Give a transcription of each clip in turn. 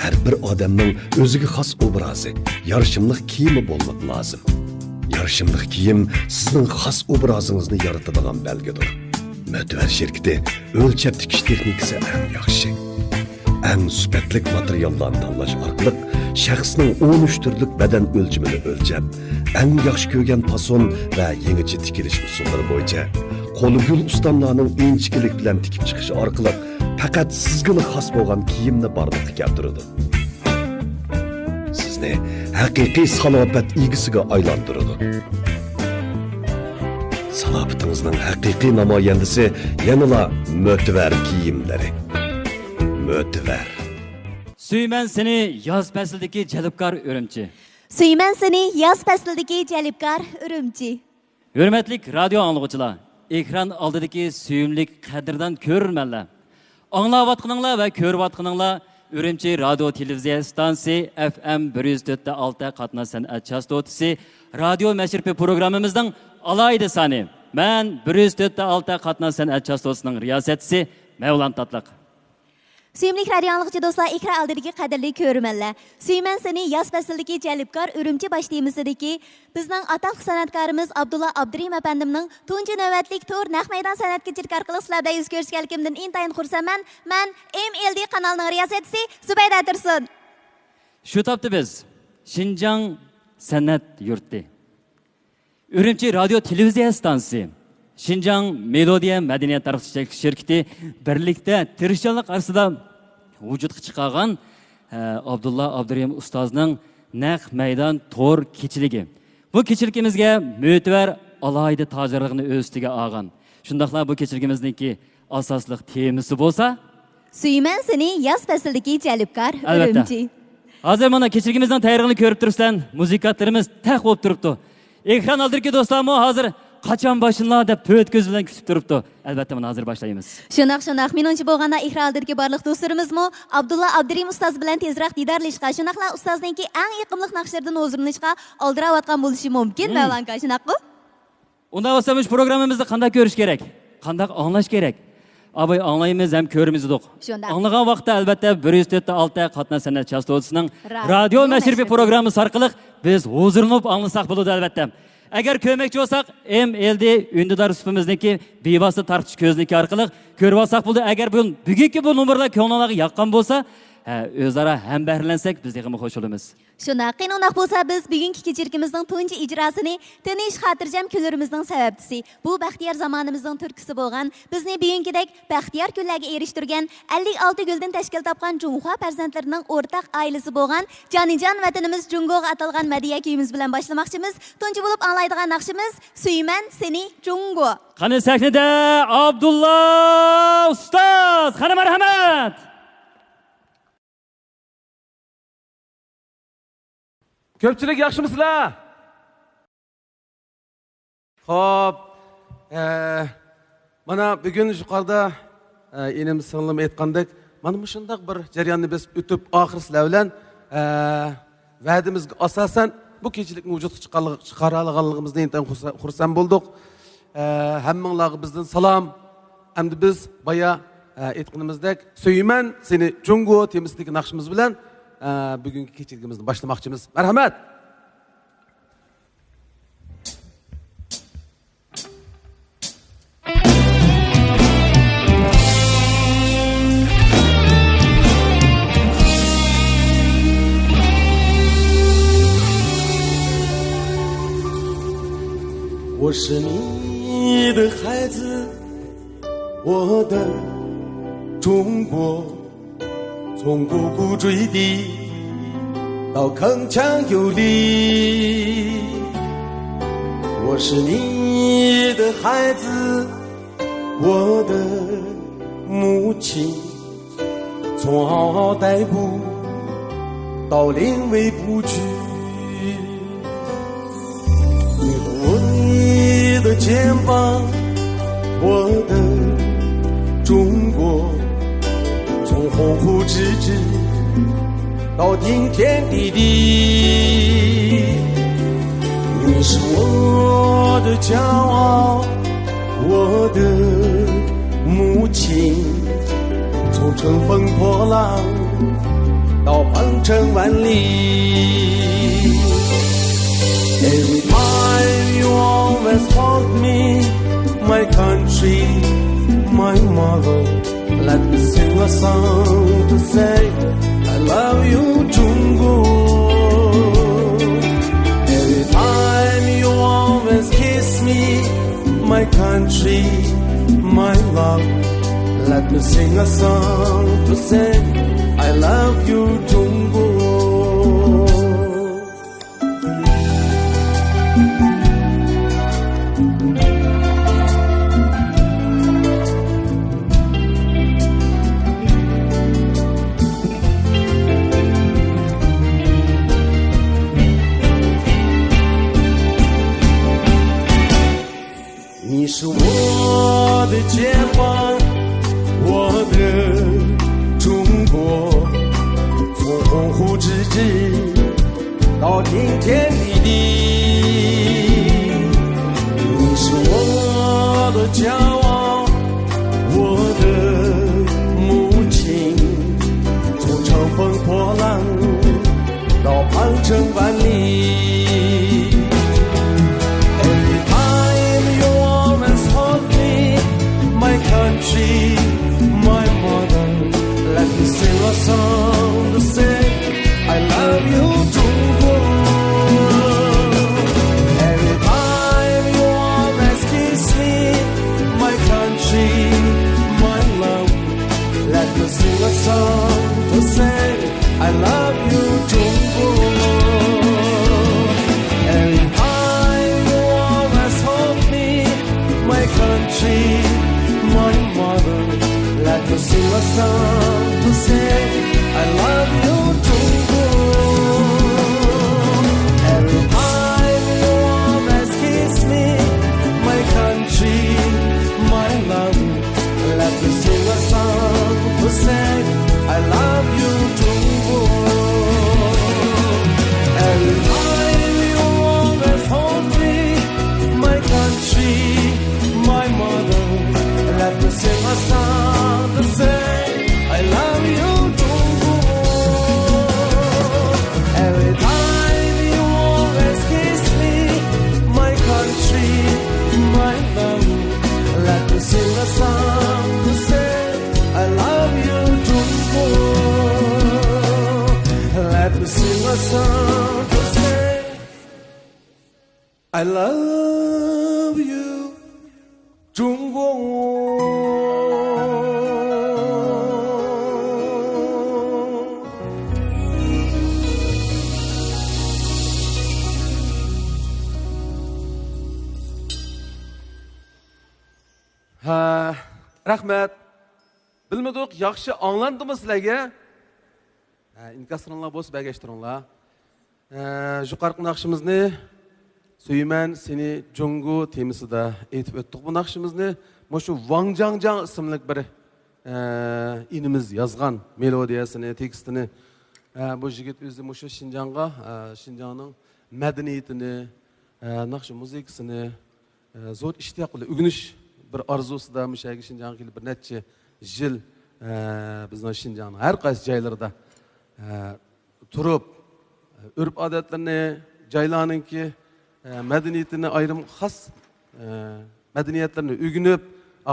Her bir odamning o'ziga xos obrazi, yarışımlıq kiyimi bo'lmoq lozim. Yarışımlıq kiyim sizning xos obrazingizni yaratadigan belgidir. Mötəvər şirkəti ölçəp tikiş texnikası ən yaxşı. Ən sübətlik materiallarni tanlash orqali shaxsning 13 turlik badan o'lchimini o'lchab, ən yaxshi ko'rgan fason va yangicha tikilish usullari bo'yicha qo'li gul ustamlarning inchiklik bilan tikib chiqishi orqali faqat sizga xos bo'lgan kiyimni barliqqa keltiradi. Sizni haqiqiy salobət egisiga aylantiradi. Salabitingizning haqiqiy namoyandasi yanıla mötəvər kiyimlari. Mötəvər. Suyman seni yoz faslidagi jalbkor Urumchi. Suyman seni yoz faslidagi jalbkor Urumchi. Hurmatli radio anglag'uchilar, ekran oldidagi suyimlik qadrdan ko'rmanlar. Anglayotganinglar va ko'rayotganinglar Urumchi radio televiziya stansiyasi FM 104.6 qatnash san'at chastotasi radio mashripi programmamizning alayda sani. Men 104.6 qatnash san'at chastotasining riyosatchisi Mevlan Tatlıq. Suyimlik radio anglag'uchi do'stlar, ekran oldidagi qadrli ko'rmanlar. Suyman seni yoz faslidagi jalbkor Urumchi boshlayimizidagi bizning ataq san'atkorimiz Abdulla Abdurim apandimning tunji navbatlik tur naq maydon san'at kechirki orqali sizlarda yuz ko'rishganligimdan intayin xursandman. Men MLD kanalining riyosatchisi Zubayda Tursun. Shu topda biz Xinjiang san'at yurti, Urumchi radio televiziya stansiyasi, Xinjiang Melodiya madaniyat targ'ib shirkati birlikda tirishchilik arsida vujudga chiqargan Abdulla Abdurim ustozning naq maydon to'r kechiligi. Bu kechiligimizga mo'tabar alohida tojirligini o'z ustiga olgan. Shundaqla bu kechiligimizningki asosliq temasi bo'lsa, Suyman seni yoz faslidagi jalbkor Urumchi. Hozir mana kechiligimizning tayyorligini ko'rib turibsizlar. Muzikantlarimiz taq bo'lib turibdi. Ekran oldidagi do'stlarmo hozir qachon boshlanadi deb to'rt ko'z bilan kutib turibdi. Albatta mana hozir boshlaymiz. Shunaq menimcha bo'lganda ekran oldidagi barliq do'stlarimizmo Abdulla Abdurim ustoz bilan tezroq didorlashga, shunaqla ustozningki eng yiqimli naqshlardan o'zrinishga oldirayotgan bo'lishi mumkin. Mavlanka, shunaqmi? Unda bo'lsa biz programmamizni qanday ko'rish kerak? Qanday anglash kerak? Aboy anglaymiz ham ko'rimiz yo'q. Anglagan vaqtda albatta 104.6 qatnash san'at chastotasining radio mashribi programmasi orqali biz huzurlanib anglasak bo'ladi albatta. Agar ko'makchi bo'lsak, MLD undidor supimizniki bevosita tartish ko'zniki orqali ko'rib olsak bo'ldi. Agar bugungi bu nomerlar ko'ngillarga yoqqan bo'lsa, o'zaro hambarlansak biz ham xush bo'lamiz. Shunaqi bo'lsa biz bugungi kechirkimizning tunji ijrosini tinish xotirjam kunlarimizning sababchisi, bu baxtiyor zamonimizning turkisi bo'lgan, bizni bugungidek baxtiyor kunlarga erishtirgan 56 guldan tashkil topgan Junxo farzandlarining o'rtaq oilasi bo'lgan Jonijon vatanimiz Jungoga atalgan madiya kuyimiz bilan boshlamoqchimiz. Tunji bo'lib anglaydigan naqshimiz Suyman seni Jungo. Qani sahnada Abdulla ustoz, qani marhamat. Ko'pchilik yaxshimisizlar? Xo'p, mana bugun yuqorida enim singlim aytgandek, mana shunday bir jarayonni biz o'tib oxir sizlar bilan va'damizga asosan bu kechilikni vujudga chiqara olganligimizdan intayin xursand bo'ldik. Hammanglarga bizdan salom. Endi biz boya aytganimizdek, Suyman seni Jungo temasidagi naqshimiz bilan bugungi kechiligimizni boshlamoqchimiz. Marhamat.我是你的孩子，我的中国，从呱呱坠地到铿锵有力。我是你的孩子，我的母亲，从嗷嗷待哺到临危不惧。你和我的肩膀，我的中国，从鸿鹄之志到顶天立地。你是我的骄傲，我的母亲，从乘风破浪到鹏程万里。Every time you always called me my country, my mother, let me sing a song to say I love you, Jungu. Every time you always kiss me, my country, my love, let me sing a song to say I love you, Jungu.你是我的肩膀，我的中国，从鸿鹄之志到顶天立地。你是我的骄傲，我的母亲，从乘风破浪到鹏程万里。Country, my mother, let me sing a song to say I love you, Jungu. Every time you always kiss me, my country, my love, let me sing a song to say I love you, Jungu. Every time you always hold me, my country, my mother, let me sing a song to say I love you, Jungu. Every time you always kiss me, my country, my love, let me sing a song to say I love you, Jungu. Every time you always hold me, my country, my mother, let me sing a song to say I love you, Jungu. Every time you always kiss me, my country, my love, let me sing a song to say I love you, Jungu. Let me sing a song to say I love you, Jungu. Rahmat. Bilmadik, yaxshi anglandimi sizlarga? İnkasırınlar bo'lsa bagashtiringlar. Yuqorqi naqshimizni Suyman seni Jungu temasida aytib o'tdik bu naqshimizni. Shu Wang Jiangjang ismli bir inimiz yozgan melodiyasini, tekstini. Bu yigit o'zi shu Xinjiangga, Xinjiangning madaniyatini, naqsh muzikasini zo'r ishtiyoq qilib o'rganish bir arzusida mushaga Xinjiangga kelib bir necha yil bizning Xinjiangning har qaysi joylarida turib urf odatlarini, joylarninki madaniyatini ayrim xos madaniyatlarni o'rganib,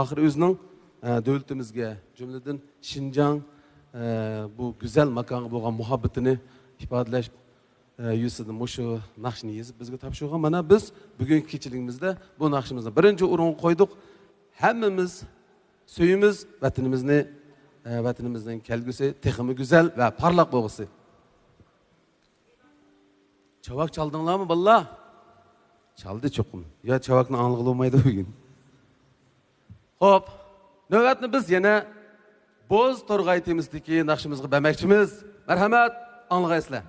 oxir o'zining davlatimizga, jumladan Xinjiang bu go'zal makonga bo'lgan muhabbatini ifodalash yusidan shu naqshni yozib bizga topshirgan. Mana biz bugungi kechiligimizda bu naqshimizni birinchi o'ringa qo'ydik. Hammamiz suyimiz vatanimizni, vatanimizning kelgusi texmi go'zal va parlaq bo'lg'isi. Chavak chaldinglarmi balla? Chaldi cho'qim. Ya chavakni anglab olmaydi bugun. Xo'p, navbatni biz yana Bo'z To'rg'ay temizdagi naqshimizga bermoqchimiz. Marhamat, anglag'aysizlar.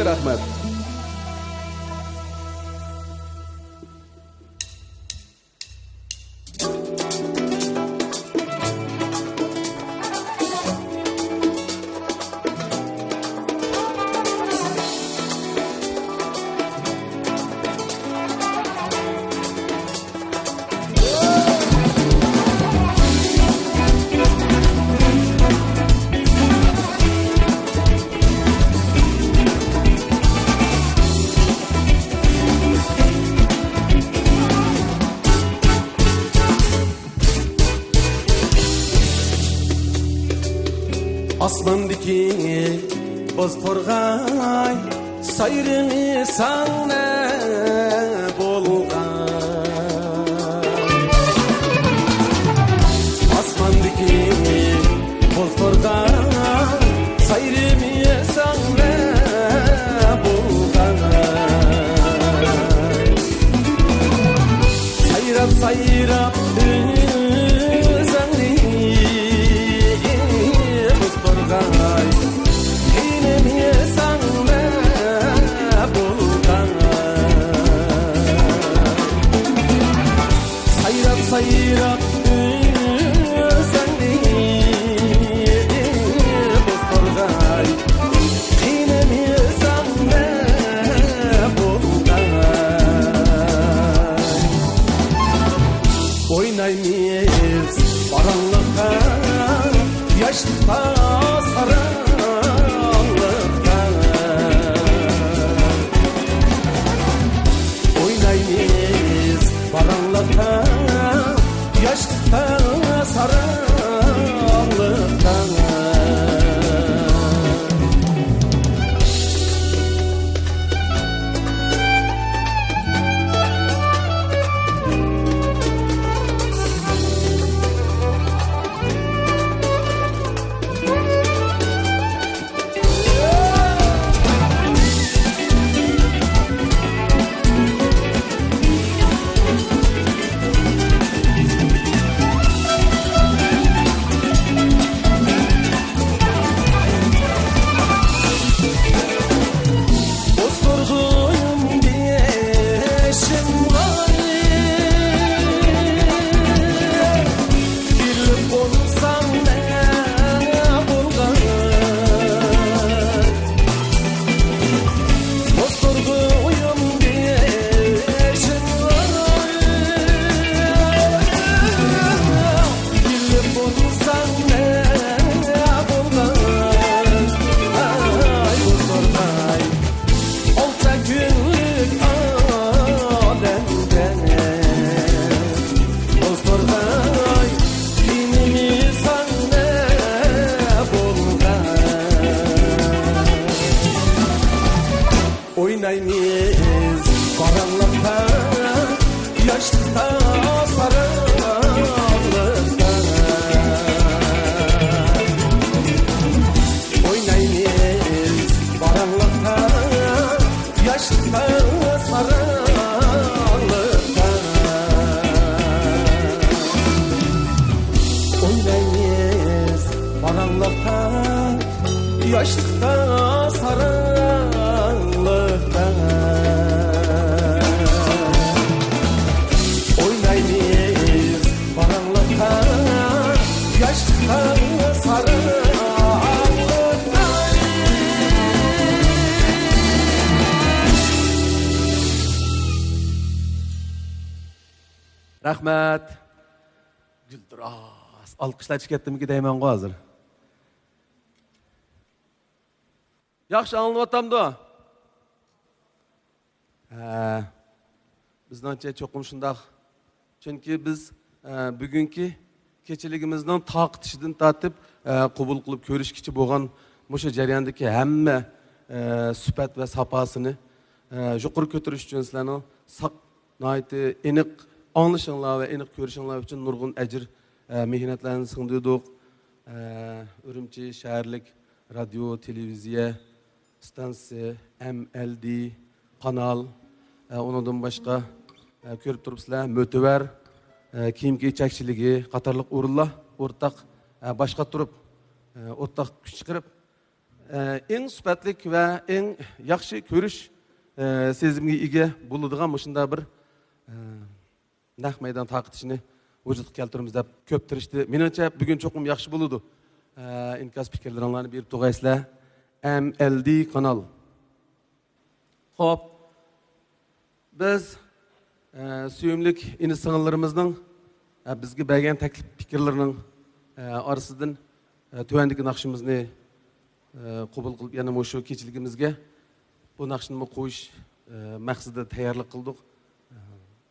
Rahmat. Osmondagi Boztorg'ay sayrini sana bo'lgan. Osmondagi Boztorg'ay sayrini sana bo'lgan. Sayrab sayrab sayrab özəndi Boztorg'ay qiynamısan nə bolğay Oynaymayız baranlıqda yaşlıqda sarıqda Oynaymayız baranlıqda yaşlıkta sarıqlıkta Oynaymayız baranlıkta yaşlıkta sarıqlıkta Oynaymayız baranlıkta yaşlıkta sarıqlıkta Oynaymayız baranlıkta yaşlıkta sarıqlıkta Oynaymayız baranlıkta yaşlıkta sarıqlıkta Rahmat. Güldiraz. Alqışlatış ketdimki deyman qoy hozir. Yaxshi anlayaptamdi. Bizningcha cho'qim shundaq. Chunki biz bugungi kechiligimizning taqtishidan tortib qabul qilib ko'rishkichi bo'lgan mushu jarayondagi hamma sifat va safosini yuqori ko'tarish uchun sizlarning nihoyatda aniq anglashinglar va aniq ko'rishinglar uchun nurg'un ajr mehnatlarni singdirdik. Urumchi shaharlik radio, televiziya stansiya, MLD kanal, onundan başqa ko'rib turibsizlar, mo'tavar kiyim-kechakchiligi qatorliq o'rinlar o'rtaq boshqa turib o'rtaq kuch chiqarib eng sifatlik va eng yaxshi ko'rish sezimga ega bo'ladigan shunda bir naq maydon taqitishni vujudga keltiramiz deb ko'p tirishdi. Menimcha bugun cho'qim yaxshi bo'ladi. Inkas fikrlaringlarni berib to'g'aysizlar. MLD kanal. Xo'p. Biz suyumlik ini-sing'illarimizning bizga bergan taklif fikrlarining orasidan tuvandagi naqshimizni qabul qilib, yana shu kechiligimizga bu naqshni qo'yish maqsadida tayyorlik qildik.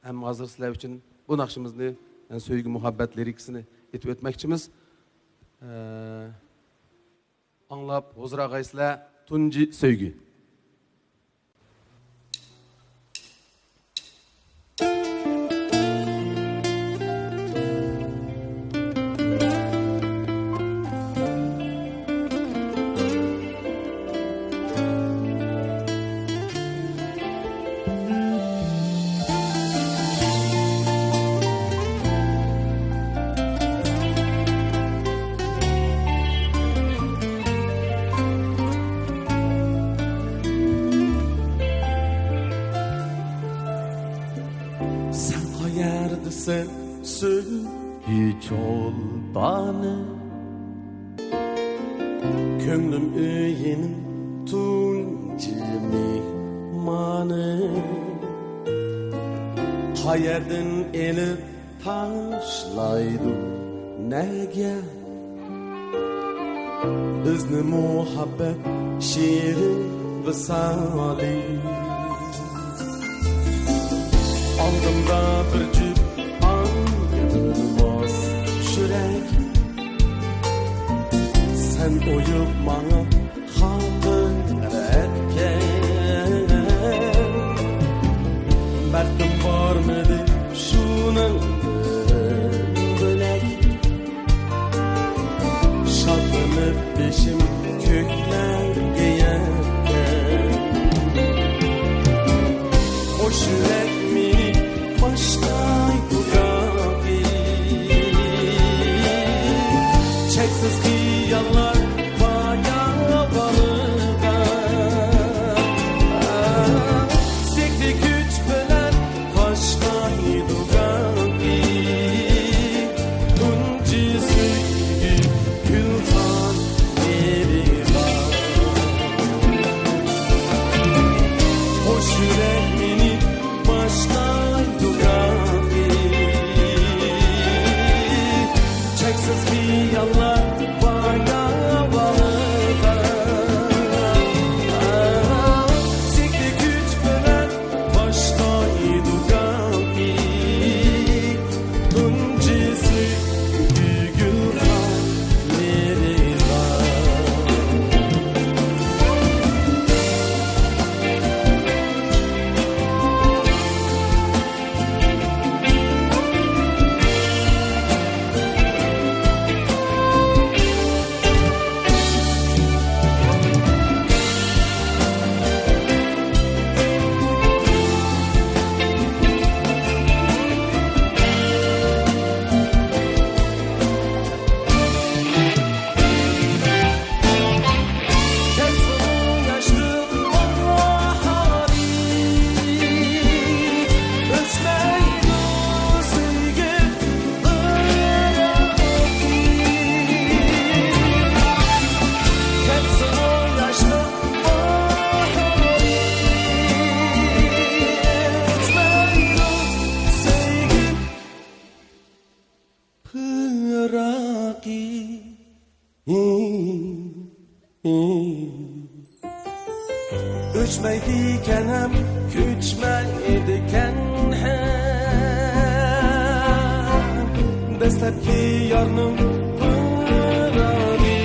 Hamma hozir sizlar uchun bu naqshimizni sevgi, muhabbat lirikasini aytib o'tmoqchimiz. Anlab huzur og'aysizlar, tunji sevgi. Sen hiç ol bana Kömlüm üyenin tunci mihmanı Hayerdin elip taşlaydı nege Bizni muhabbet şiiri ve sali Aldımda bir cüp Yılmaz şürek Sen oyup bana hatır etken Bertim var mıydı şunun bölek Şadlanıp beşim kökler giyerken Hoş yürek mi başlaydı Çeksiz hıyarlar baya balığa Sekti güç böler başkaydı gaki Tunci sevgi gülhan yeri var Hoş yürek beni başkaydı gaki Çeksiz hıyarlar Üçmeydiken hem güçmeydiken hem Destekli yarnım pırari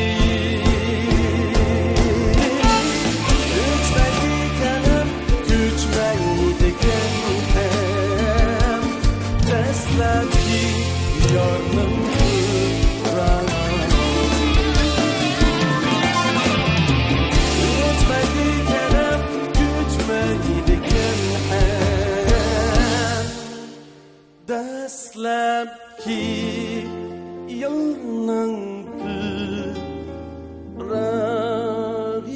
Üçmeydiken hem güçmeydiken hem Destekli yarnım pırari Dastlab ki yarnın pıragi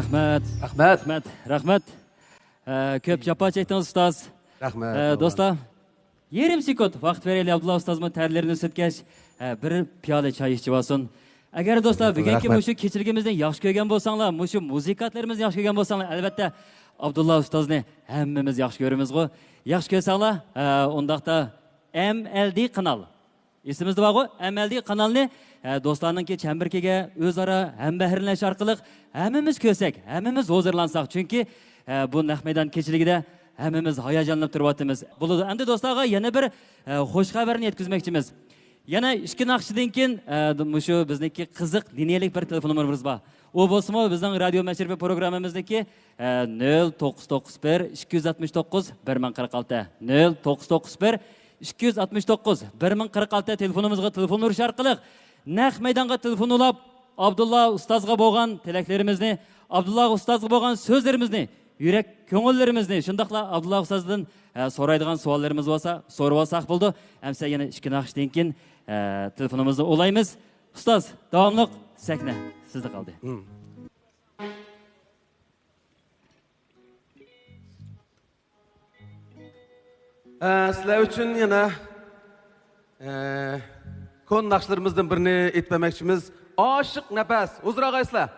Rahmat. Rahmat. Ko'p jafo chekdingiz ustoz. Rahmat. Do'stlar, yarim sekund vaqt beraylik Abdulla ustozning ta'riflarini o'tkazgach, bir piyola choy ichib olsin. Agar do'stlar bugungi shu kechirgimizni yaxshi ko'rgan bo'lsanglar, shu muzikatlarimizni yaxshi ko'rgan bo'lsanglar, albatta Abdulla ustozni hammamiz yaxshi ko'ramiz-ku. Yaxshi ko'rsanglar, undaqda MLD kanal. Esimizda borku MLD kanalni do'stlarningki chambarkiga o'zaro hambahrlash orqali hammamiz ko'rsak, hammamiz hozirlansak, chunki bu naq maydon kechiligida hammamiz hayajonlanib turyapmiz. Bo'ladi. Endi do'stlarga yana bir xush xabarni yetkazmoqchimiz. Yana 2 naqshdan keyin shu bizniki qiziq liniyalik bir telefon nomerimiz bor. U bo'lsa-mu bizning radio mashribi programmamizniki 0991 269 1046 0991 269 1046 telefonimizga telefon urish orqali naq maydonga telefon ulab Abdulla ustozga bo'lgan tilaklarimizni, Abdulla ustozga bo'lgan so'zlarimizni, yurak ko'ngillarimizni, shundaqla Abdulla ustozdan so'raydigan savollarimiz bo'lsa, so'rab olsak bo'ldi. Hamsa yana 2 naqshdan keyin telefonimizni olaymiz. Ustoz, davomli sakna sizda qoldi. Sizlar uchun yana kon naqshlarımızdan birini etmemek-chimiz. Aşık nefes. Huzur ağaysizlar.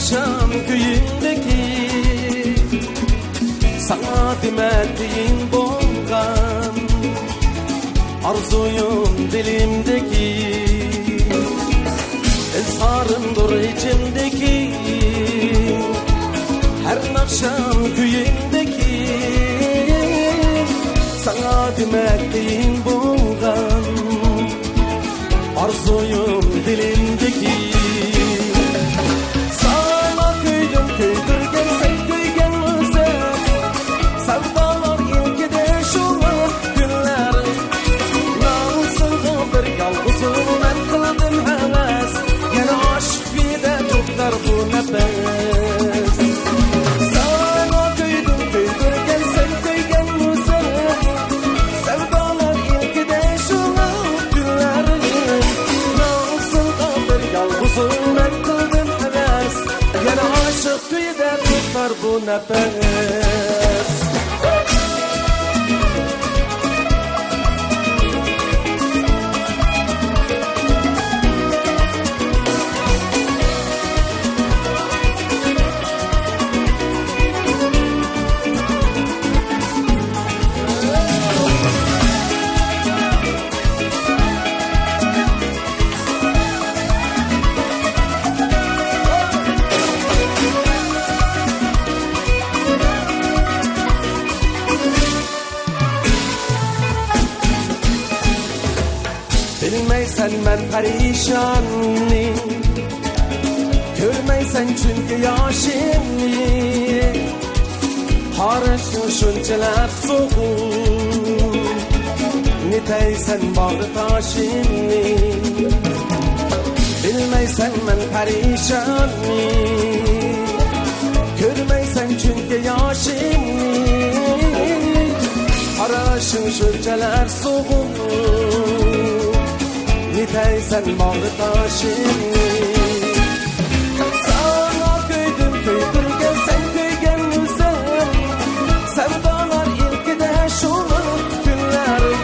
akşam köyündeki sana demettiğin bolgan arzuyum dilimdeki esarımdır içimdeki her akşam köyündeki sana demettiğin bolgan arzuyum dilimdeki köydürgen sen köygen özel sevdalar ilgide şular günler namusuna bir yalgızım ben kıldım heves yana aşk bir de tutlar bu nefes sana köydürgen sen köygen özel sevdalar ilgide şular günler namusuna bir yalgızım ben kıldım heves yana aşık köyde tutlar bu nefes Bilmeysen ben perişanlı Görmeysen çünkü yaşımı Harışın şunçeler soğuk Niteysen bağrı taşımı Bilmeysen ben perişanlı Görmeysen çünkü yaşımı Harışın şunçeler soğuk Niteysen bağrı taşımı köydürgen sen köygen güzel sevdalar ilkide şunu günlerim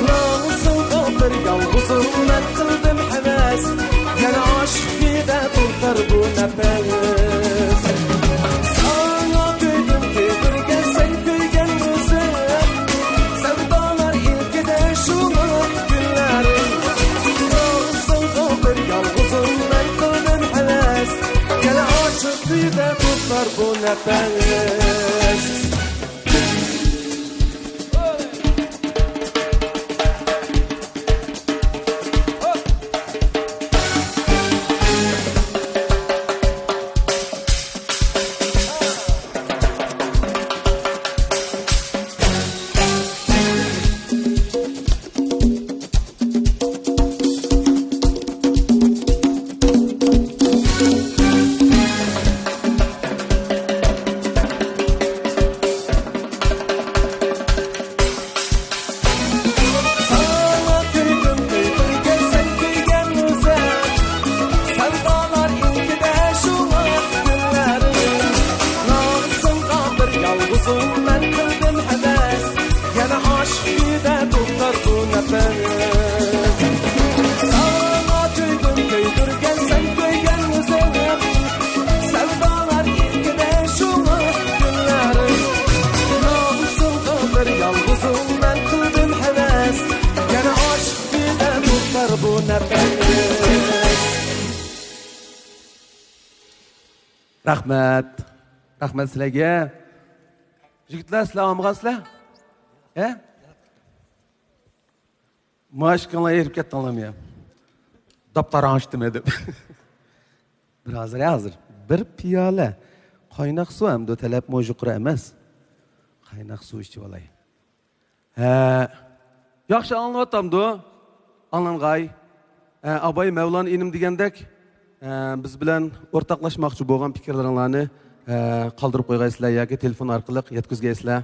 namusum kaldır yalnızım ben kıldım heves yana aşk gide tutar bu nefes sana köydüm köydürgen sen köygen güzel sevdalar ilkide şunu günlerim namusum kaldır yalnızım ben kıldım heves yana aşk gide tutar bu nefes Rahmet sizlarga. Yigitlar, sizlar omg'asizlar? Mashqinglar erib ketdinglarmi ham? Daftaran ochdimi deb. Hozir bir piyola qaynoq suv ham talab mo'jiqra emas. Qaynoq suv ichib olay. Yaxshi anlatamdi. Anlang'ay. Abay Mevlan inim degandek biz bilan o'rtoqlashmoqchi bo'lgan fikrlaringlarni qoldirib qo'ygaysizlar yoki telefon orqali yetkazgaysizlar.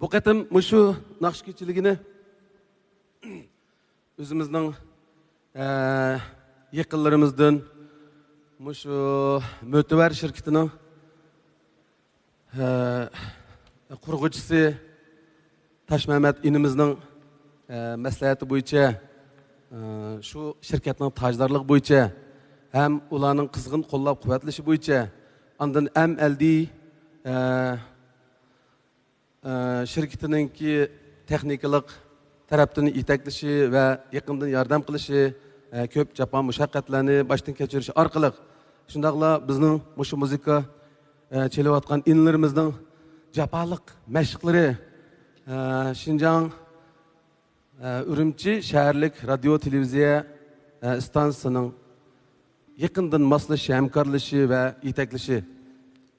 Bu qatim shu naqsh kechiligini o'zimizning yaqinlarimizdan shu Mo'tavar shirkatining qurg'uvchisi Tashmamat inimizning maslahati bo'yicha shu shirkatning tojdorlik bo'yicha ham ularning qizg'in qo'llab-quvvatlashi bo'yicha ondan MLD shirkatiningki texnikalik tarafdan yetaklashi va yaqindan yordam qilishi ko'p jafo mushaqqatlarni boshdan kechirishi orqali shundaqla bizning shu muzika chelayotgan inlarimizning jafoliq mashqlari Şinjan Ürümçi şəhərlik radio televiziya stansiyasının yakından maslaşışı, hemkarlışı ve yetekleşi.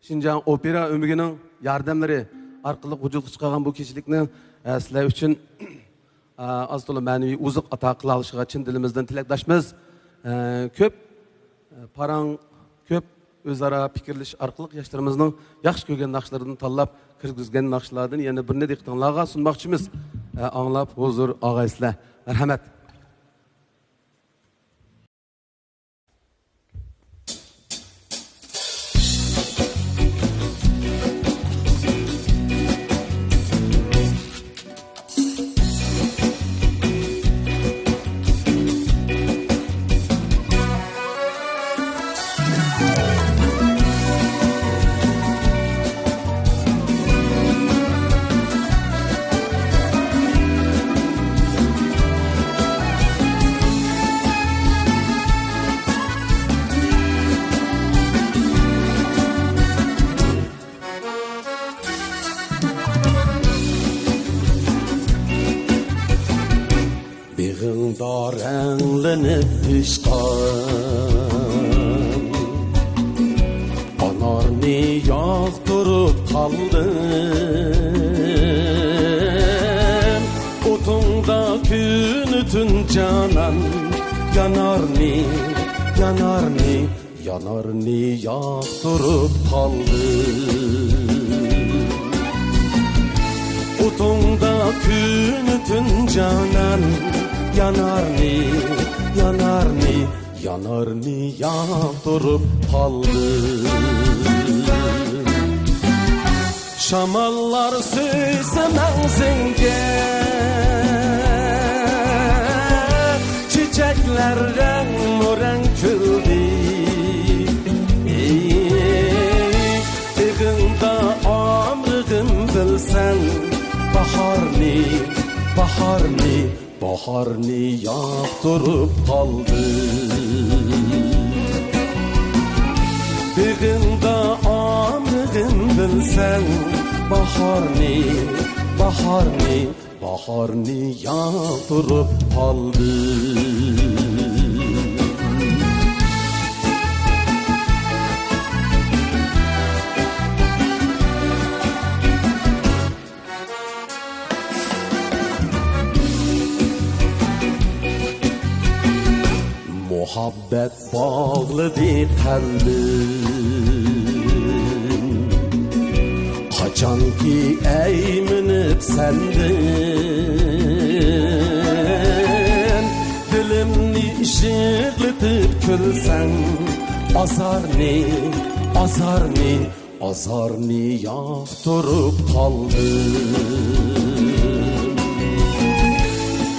Şinjan opera ömrünün yardımları arkalık vücuduk çıkan bu kişilikni sizler için az dolu manevi uzuk ata kılalışıga çin dilimizden tilekdaşmız. Köp paran, köp özara fikirliş arkalık yaşlarımızın yaxşı kögen nakşlarını tallap kirgizgen nakşlardan yani bir ne diktanlarga sunmakçımız. Anlap huzur ağaysızlar. Merhamet. Renglenip pişkan Anarni yağdırıp kaldım Otunda künütün canan Yanarni yağdırıp kaldım Otunda künütün canan yanarni yağdırıp kaldı. Şamallar söylese menzenge, çiçekler renk küldü. Dığında amrığın bilsen, baharni yağdırıp kaldı. Dığında amrığın bilsen, baharni yağdırıp kaldı. Muhabbet bağlıdı kalbim, kaçan ki eğminip sendin. Dilimni ışıklıtıp külsen, azarni yağdırıp kaldım.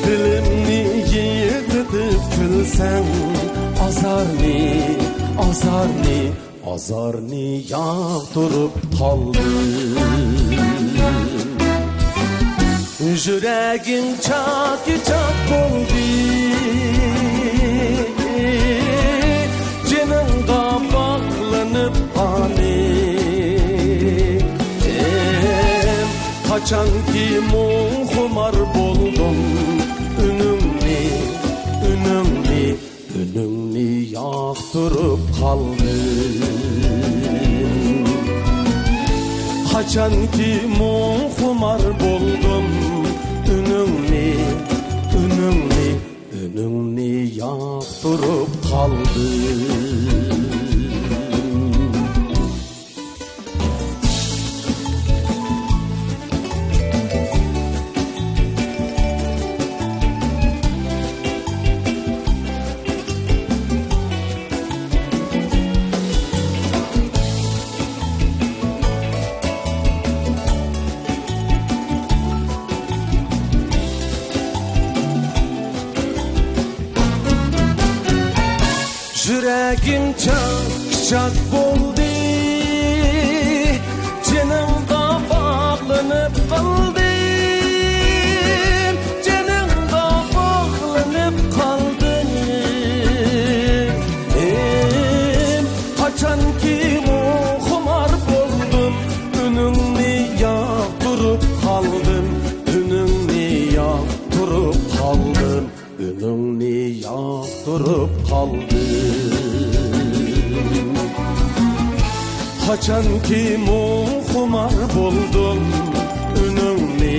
Dilimni yıkıtıp külsen, azarni yağdırıp kaldım. Yüreğim çak oldu, canımda bağlanıp panik. Kaçan ki muhumar buldum, ünümni yağdırıp kaldım. Kaçan ki muhumar buldum, ünümni yağdırıp kaldım. Yüreğim çak oldu, canımda bağlanıp kaldım. Canımda bağlanıp kaldım. Kaçan ki muhumar buldum, ünümni yağdırıp kaldım. Ünümni yağdırıp kaldım. Kaçan ki muhumar buldum, ünümni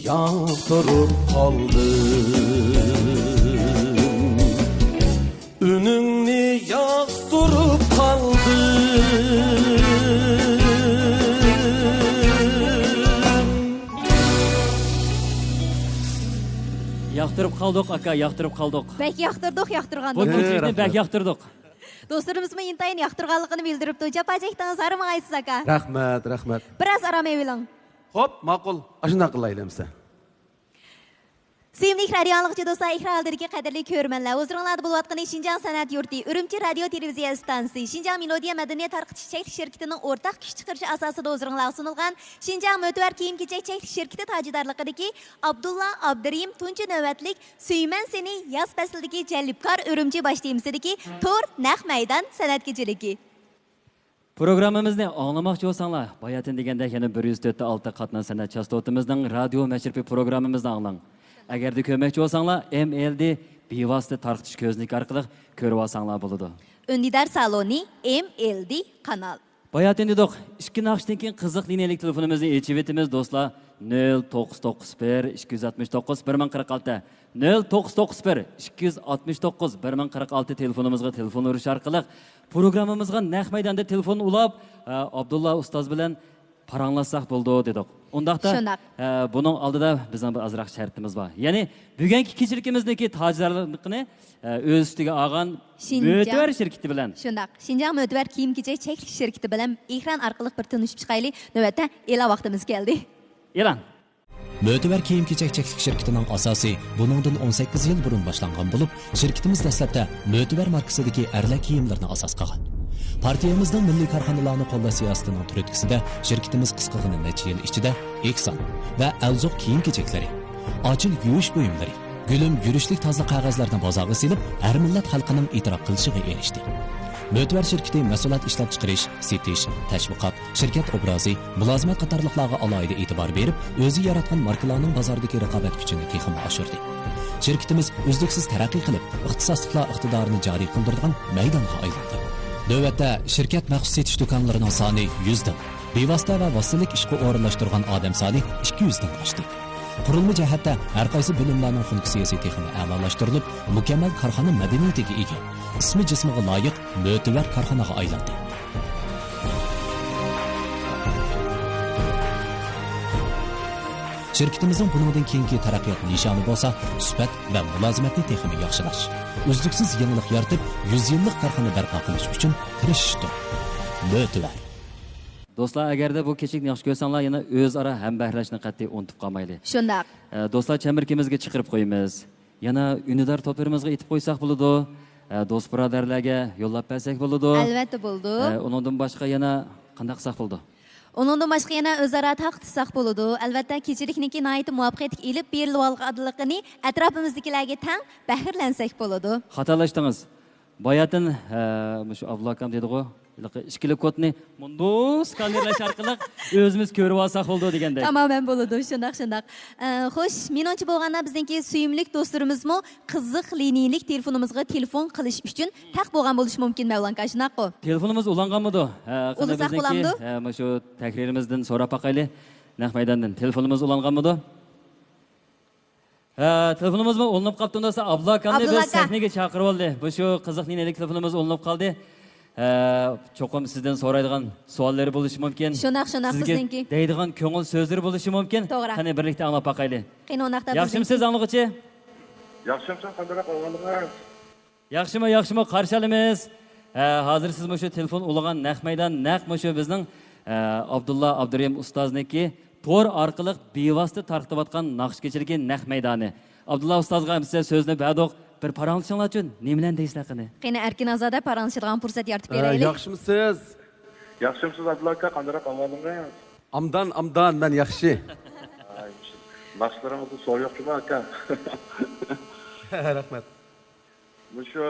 yağdırıp kaldım. Ünümni yağdırıp kaldım. Yaqtırıp kaldık aka, yaqtırıp kaldık. Bək yaxtırdık, yaxtırğandık. Bu müzikni bək yaqtırdık. Dostlarımızmı intayın yaxtırğanlığını bildiripti. Japa çekdiniz, arımağaysız aka. Rahmat. Biraz aram eviling. Hop, ma'qul. Ashuna qilaylamsa. Sevimli radio anlıqçı dostlar, ihraldırki qadirli körmenler. O'zinglarda bo'layotgan Şinjan san'at yurti, Ürümçi radio televiziya stansiya, Şinjan Melodiya Madaniyat tarqitish cheklik şirketining o'rtaq kuch chiqarishi asosida o'zinglarga sunilgan Şinjan Mo'tvar kiyim-kechak cheklik şirketi tajidorligidagi Abdulla Abdurim tunchi navbatlik Suyman seni yoz faslidagi jalbkor Ürümçi boshlaymisidagi to'r naq maydon san'at kechiligi. Programmamizni anglamoqchi bo'lsanglar, boyatin deganda yana 104.6 qatna san'at chastotimizning radio mashrifi programmamizni anglang. Agarda ko'makchi bo'lsanglar, MLD bevosita tarqitish ko'znik orqali ko'rib olsanglar bo'ladi. Undidar saloni MLD kanal. Boyatin dedik, ikki naqshdan keyin qiziq liniyalik telefonimizni yechib etamiz do'stlar. 0991 269 1046 0991 269 1046 telefonimizga telefon urish orqali programmamizga naq maydonda telefon ulab Abdulla ustoz bilan paranglasak bo'ldi dedik. Undaqda Şundaq. buning oldida bizning bir azroq shartimiz bor. Ya'ni bugungi kechilikimizniki tojlarlikni o'z ustiga olgan Shinjang. mo'tabar shirkati bilan Shundaq. Shinjang Mo'tabar kiyim-kechak cheklik shirkati bilan ekran orqali bir tanishib chiqaylik. Navbatda e'lon vaqtimiz keldi. e'lon. Mötəbər kiyim-kechak cheklik şirketining asosi buningdan 18 yil burun boshlangan bo'lib, shirkatimiz dastlabda Mötəbər markasidagi erlar kiyimlarini asos qilgan. Partiyamizning milliy korxonalarni qo'llash siyosatining turtkisida shirkatimiz qisqagina necha yil ichida Ekson va Alzoq kiyim-kechaklari, ochil yuvish buyumlari, gulum yurishlik toza qog'ozlarni bozorga silib, har millat xalqining e'tirof qilishiga erishdi. Mötəbər şirkəti məsulat ishlab chiqarish, setish, tashviqot, shirkat obrazi, mulozimat qatorliqlarga alohida e'tibor berib, o'zi yaratgan markalarning bozordagi raqobat kuchini texnik oshirdi. Shirkatimiz uzluksiz taraqqiy qilib, ixtisosliklar iqtidorini joriy qildirgan maydonga aylandi. Navbatda shirkat maxsus setish do'konlarining soni 100 dan, bevosita va vositalik ishga o'rinlashtirgan odam soni 200 dan oshdi. Qurilma jihatda har qaysi bilimlarning funksiyasi texnik a'lolashtirilib, mukammal korxona madaniyatiga ega, ismi jismiga loyiq mo'tabar korxonaga aylandi. Şirketimizin bundan keyingi taraqqiyot nishoni bo'lsa, suhbat va mulozimatni texnik yaxshilash, uzluksiz yangilik yaratib, 100 yillik korxona barpo qilish uchun kirishishdir. Mo'tabar. Do'stlar, agarda bu kechilikni yaxshi ko'rsanglar, yana o'zaro hambahlashni qat'iy unutib qolmaylik. Shundaq. Do'stlar, chamirkimizga chiqarib qo'yamiz. Yana unidor to'plarimizga yetib qo'ysak bo'ladi. Do'st birodarlarga yo'llab bersak bo'ladi. Albatta bo'ldi. Undan boshqa yana qanday qilsak bo'ladi? Undan boshqa yana o'zaro taqtisaq bo'ladi. Albatta kechilikniki nihoyat muvaffaqiyat elib berilib olganligini atrofimizdagilarga tang faxrlansak bo'ladi. Xatolashdingiz. Boyatin shu Avlokam dedi-ku, ikkili kodni mundus skanerlash orqali o'zimiz ko'rib olsak bo'ldi degandek. Tamamen bo'ladi, shundaq. Xo'sh, menimcha bo'lganda bizningki suyimlik do'stlarimizmi qiziq liniyalik telefonimizga telefon qilish uchun taq bo'lgan bo'lishi mumkin Mavlanka, shunaqmi? Telefonimiz ulanganmidi? Ulasak bo'lamdi? Shu takririmizdan so'rab boqaylik. Naq maydondan telefonimiz ulanganmidi? Telefonimiz ulanib qoldi, unda Abdullakamni biz sahnaga chaqirib oldi. Bu shu qiziq liniyalik telefonimiz ulanib qoldi. Cho'qim sizdan so'raydigan savollari bo'lishi mumkin. Shunaq bizningki. Deydigan ko'ngil so'zlari bo'lishi mumkin. Qani birlikda anglab boqaylik. Qiynoqda biz. Yaxshimisiz anglag'uchi? Yaxshimsan, qanday ahvolingiz? Yaxshimi, qarshi olamiz. Hozir siz shu telefon ulagan naq maydon, naq shu bizning Abdulla Abdurahim ustozniki to'r orqali bevosita tarqatayotgan naqshkechilik naq maydoni. Abdulla ustozga siz so'zni berdik. Bir paranglashinglar uchun nimalarni deysizlar qani? Qani erkin ozoda paranglashadigan fursat yaratib beraylik. Yaxshimisiz? Yaxshimsiz Abdulla aka, qanday ahvolingiz? Amdan men yaxshi. Naqshlaringizni so'rayapman aka. Rahmat. Bu shu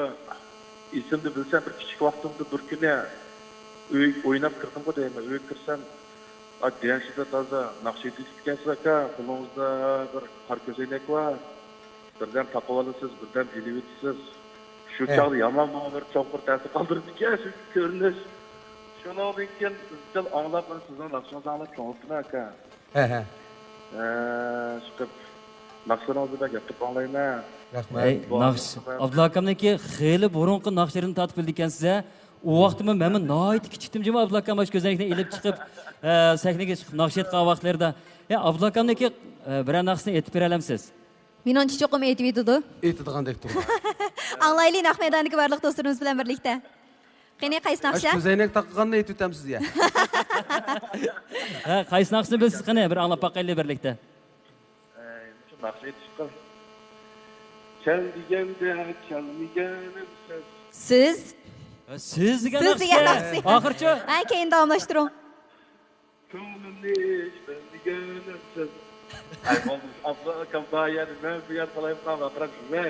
isimni bilsam, bir kichik vaqtimda bir kuni uy o'ynab kirdim-ku deyman. Uyga kirsam, Diyanshida toza naqsh ekansiz aka, qo'lingizda bir qor ko'zoynak bor. Birdan taqib olasiz, birdan bilib o'tasiz. Shu chog'da yomon bir cho'qir ta'sir qoldirdi ekan shu ko'rinish. Shundan keyin izchil anglab, sizning naqshingizni anglab cho'qdim aka. Chiqib naqshlaringizni gapirib anglayman. Rahmat. Naqsh Abdulla akamniki xeyli burunqi naqshlarini tatib bildik ekansiz. O vaqtda men nihoyat kichikdim, jim Abdulla akam shu ko'zoynakni ilib chiqib, sahnaga chiqib naqsh etgan vaqtlarda, Abdulla akamniki bir naqshni aytib bera olamsiz? Menimcha cho'qim aytib yetdi. Aytadigan turdi. Anglaylik naq maydonidagi barliq do'stlarimiz bilan birlikda. Qani qaysi naqsha? Ko'zoynak taqqanni aytib o'tam sizga. Qaysi naqshni bilsiz qani? Bir anglab boqaylik birlikda. Shu naqsh aytishqa. Chal deganda chalmiganim siz. Siz degan naqsh. Oxirchi? Keyin davomlashtiring. ko'nglimni bilganim siz. Abdulla akam bayani men bu yer qolayim ham aqrab shunday.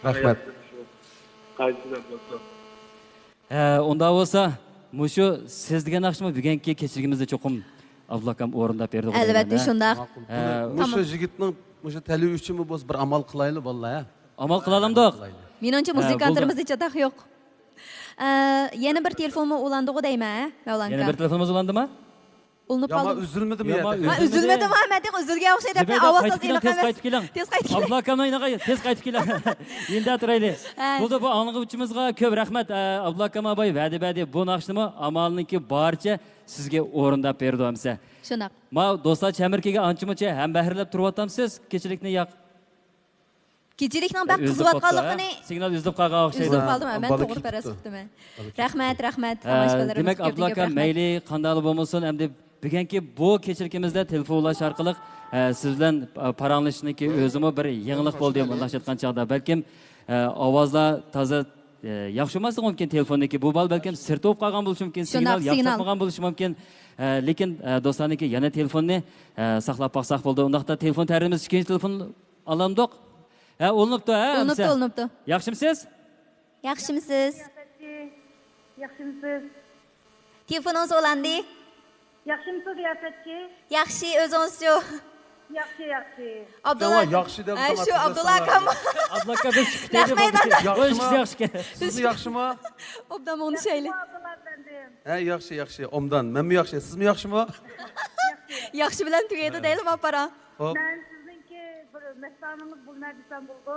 Rahmat. Qaysidan bo'lsa. Unda bo'lsa, mushu siz degan naqshmi bugungi kechirigimizda cho'qim Abdulla akam o'rindab berdi. Albatta shundaq. Mushu yigitning mushu tali uchun biz bir amal qilaylik vallahi. Amal qilalamdiq. Menimcha muzikantirimiz ichida yo'q. Yana bir telefonmi ulandigu deyman, Mavlanka. Yana bir telefonimiz ulandimi? Ulanıp Yama kaldım. üzülmedi mi Yama ya? Ha, üzülmedim Ahmet'in üzülgen okşaydı. Zübeyde Avaz qaytib keling, tez qaytib keling. Tez qaytib keling. Abdulla akam aynaga tez qaytib keling. Endi atirayli. Ha. Bo'ldi bu anglag'uvchimizga ko'p rahmat. Abdulla akam boy va'di bu naqshnimi amalniki barcha sizga o'rindab berdi hamsa. Şunaq. Ma do'stlar Chamirkaga ancha-muncha ham bahrlab turyapsiz. Kechilikni yoq. Kechilikning bak qizivatganligini signal uzib qolgan o'xshaydi. üzülüp kaldım. Ben Balı to'g'ri ketdi. paras qildim. Rahmat. Tomoshabinlarimiz Demak, ko'p Abdulla akam mayli qanday bo'lmasin, endi bugungi bu kechilikimizda telefon ulash orqali siz bilan paranglashishninki o'zimi bir yangilik bo'ldi deb o'ylashayotgan chog'da balkim ovozlar toza yaxshi emasligi mumkin telefonniki bu bal balkim sir to'p qolgan bo'lishi mumkin, signal yaxshimagan bo'lishi mumkin. Lekin do'stlarniki yana telefonni saqlab qo'ysak bo'ldi. Undaqda telefon tarimiz ikkinchi telefon olamdiq. Olinibdi, Olinibdi. Yaxshimisiz? Yaxshimisiz? Yaxshimisiz? Telefoningiz olandi? Yaxshimisiz, riyosetchi? Yaxshi, o'zingiz-chi? Yaxshi. Abdulla. Yaxshi deb Ay, shu Abdulla akam. Abdulla aka biz chiqdik. Yaxshimi? Siz yaxshimi? Obdan onu şeyle. Abdullah efendim. Ha, yaxshi. Omdan. Menmi yaxshi, sizmi yaxshimi? Yaxshi bilan tugaydi deylim apara. Hop. Ben sizinki bir mesanınız bulmaya desem buldu.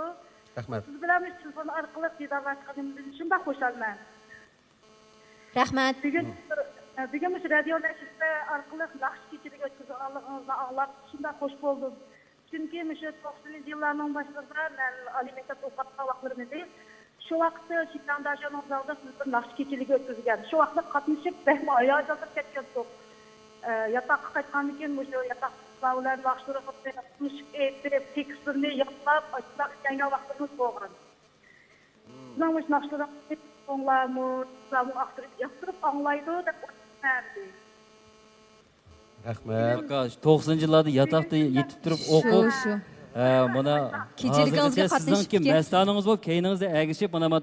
Rahmat. Siz bilen bir telefon arkalı didarlaştığınız için de hoşlanmam. Rahmat. Bugün şu radyolaşışta arkalı nakş geçirip ötküzü Allah'ınızla ağlar. Şimdi hoş buldum. Çünkü şu 90'lı yıllarının başlarında ben alimete toplantı vakitlerinde şu vakti Şikandaşanın zalda siz bir nakş geçirip ötküzügen. Şu vakti katmışık ben ayağa yazıp ketiyorduk. Yatakı kaçkan için bu şu yatak sağlar nakşları katmış ettirip tekstini yapıp açıklar yenge vaktimiz boğan. Namış nakşları onlarımı, İslam'ı yaptırıp anlaydı da verdi. Rahmat. 90-yillarda yatakda yetib turib o'qib, Şu. mana Kechiligingizga sizningki qatnashib mastoningiz bo'lib, keyningizda agishib, mana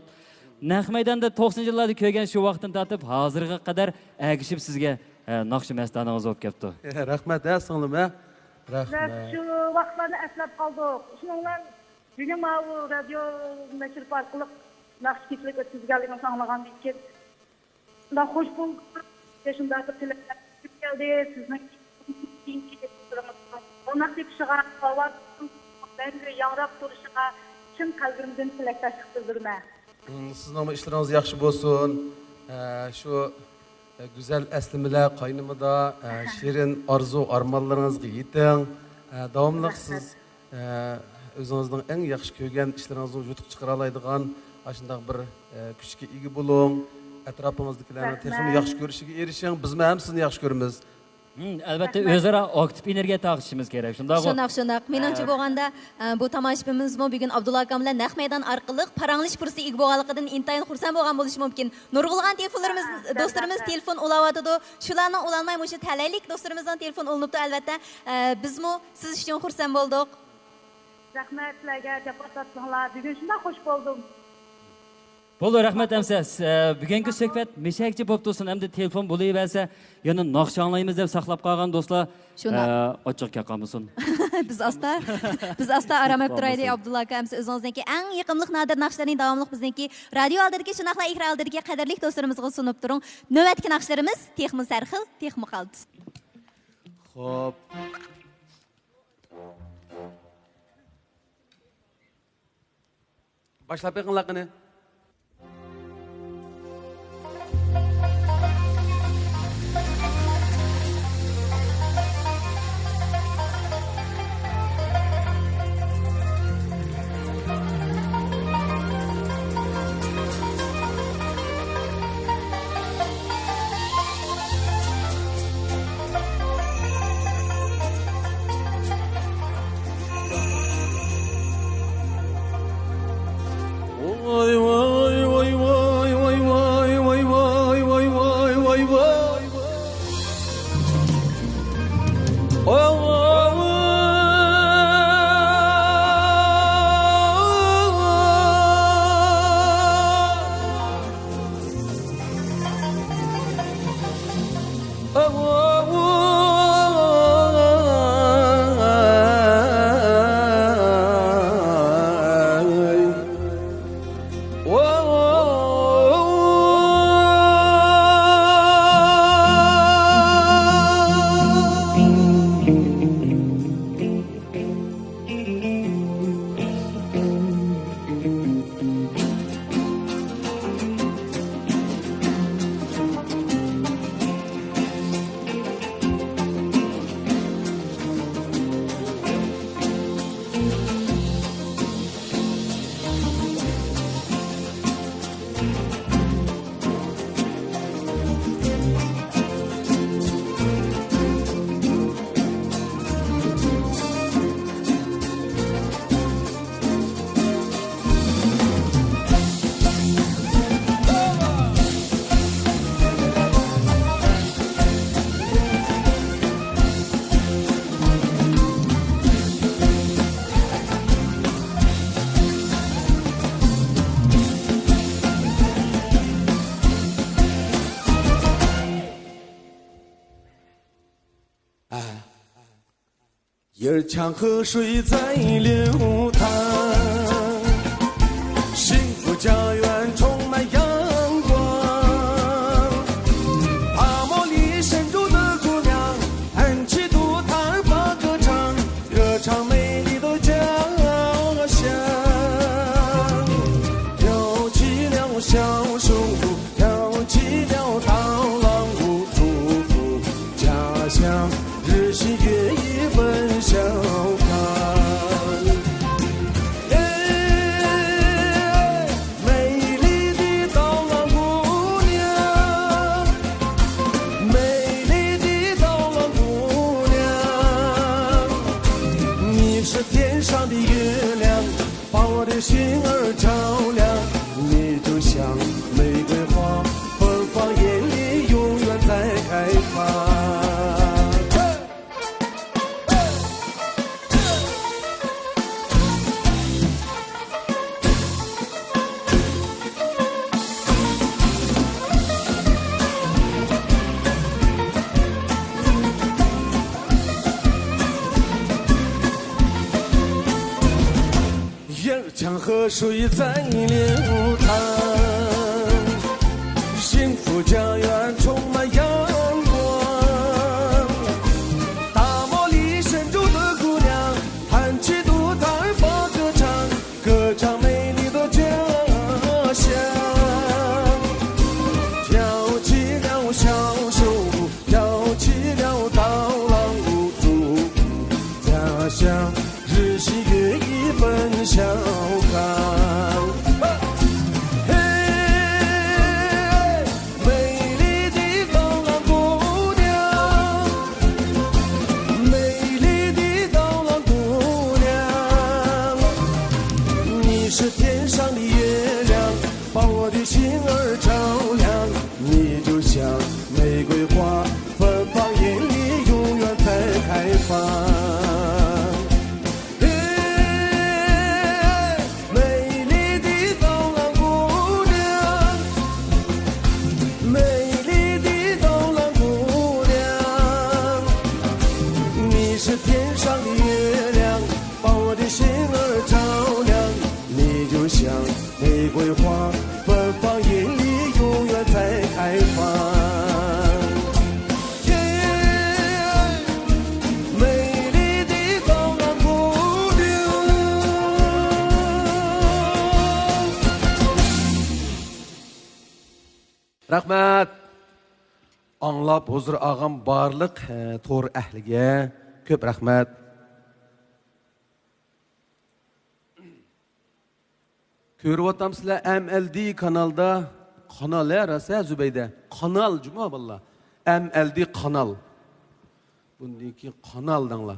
naq maydonda 90-yillarda ko'rgan shu vaqtdan tortib hozirga qadar agishib sizga naqshi mastoningiz bo'lib kelibdi. Rahmat, singlim, Rahmat. Şu vaxtlarını əslab qaldıq. Şununla bugün bu radyo meşhur farklılık nakş keçilik ötküzgənliğini sağlayan bir da hoş bulduk. Yaşındaki tilekler geldi. Sizin kiyinki etkilerimiz. Onlar tek şığa hava ben de yanrap duruşuna çın kalbimden tilektaşlık bildirme. Sizin işleriniz yaxshi bo'lsin. Şu güzel eslimeler qaynımada şirin arzu armanlarınızga yeting. Davamlıq siz özünüzдің en yaxshi ko'rgan ishlaringizni yutuq chiqara oladigan ashunday bir kuchga ega bo'ling. Atrofingizdagilarni texnik yaxshi ko'rishiga erishing. Biz ham sizni yaxshi ko'ramiz. Albatta o'zaro aktiv energiya taqishimiz kerak. Shundaqmi? Şunaq. Menimcha bo'lganda bu tomoshabinimizmi bugun Abdulla akam bilan naq maydon orqali paranglish fursati ega bo'lganligidan intayin xursand bo'lgan bo'lishi mumkin. Nurg'ulg'an telefonlarimiz, do'stlarimiz telefon ulayotdi. Shularni ulanmay o'sha talaylik do'stlarimizdan telefon ulanibdi albatta. Bizmi siz uchun xursand bo'ldik. Rahmetlerge depotatsınlar. Bugün şundan hoş buldum. Bo'ldi, rahmat amsa. Bugungi suhbat meshakchi bo'lib tursin, hamda telefon bo'laversa, yana naqsh anglaymiz deb saqlab qolgan do'stlar ochiq qolmasin. Biz asta aramak turaydi Abdulla akam. O'zingizniki eng yaqinlik nadir naqshlarning davomli bizniki radio aldidagi shunaqla ekran aldidagi qadrli do'stlarimizga sunib turing. Navbatdagi naqshlarimiz texmi sarxil, texmi qaltis. Xo'p. Başlap beqinlar qani. Vay vay vay vay vay vay vay vay vay vay vay vay. 儿墙河水在流淌，幸福家园充满阳光。大漠里深处的姑娘，弹起独弹发歌唱，歌唱美丽的家乡。跳起了小手舞，跳起了刀郎舞，祝福家乡日新月异奔小康。美丽的刀郎姑娘，美丽的刀郎姑娘，你是天上的月亮，把我的心儿照亮。你就像玫瑰花，芬芳艳丽，永远在开放。江河水在流淌，幸福家园充满阳光。大漠里深处的姑娘，弹起独弹发歌唱，歌唱美丽的家乡。跳起了小手舞，跳起了刀郎舞，祝福家乡日新月异奔小康。美丽的刀郎姑娘，美丽的刀郎姑娘，你是天上的月亮，把我的心儿照亮。你就像玫瑰花，芬芳艳丽，永远在开放。玫瑰花芬芳艳丽，永远在开放。美丽的刀郎姑娘。Rahmat. Anlab huzur ağam barlıq tor əhliga köp rahmat. Көріп отырмысыздар MLD kanalda kanal rasa Zübeyde kanal cuma valla MLD kanal bundaki kanaldanlar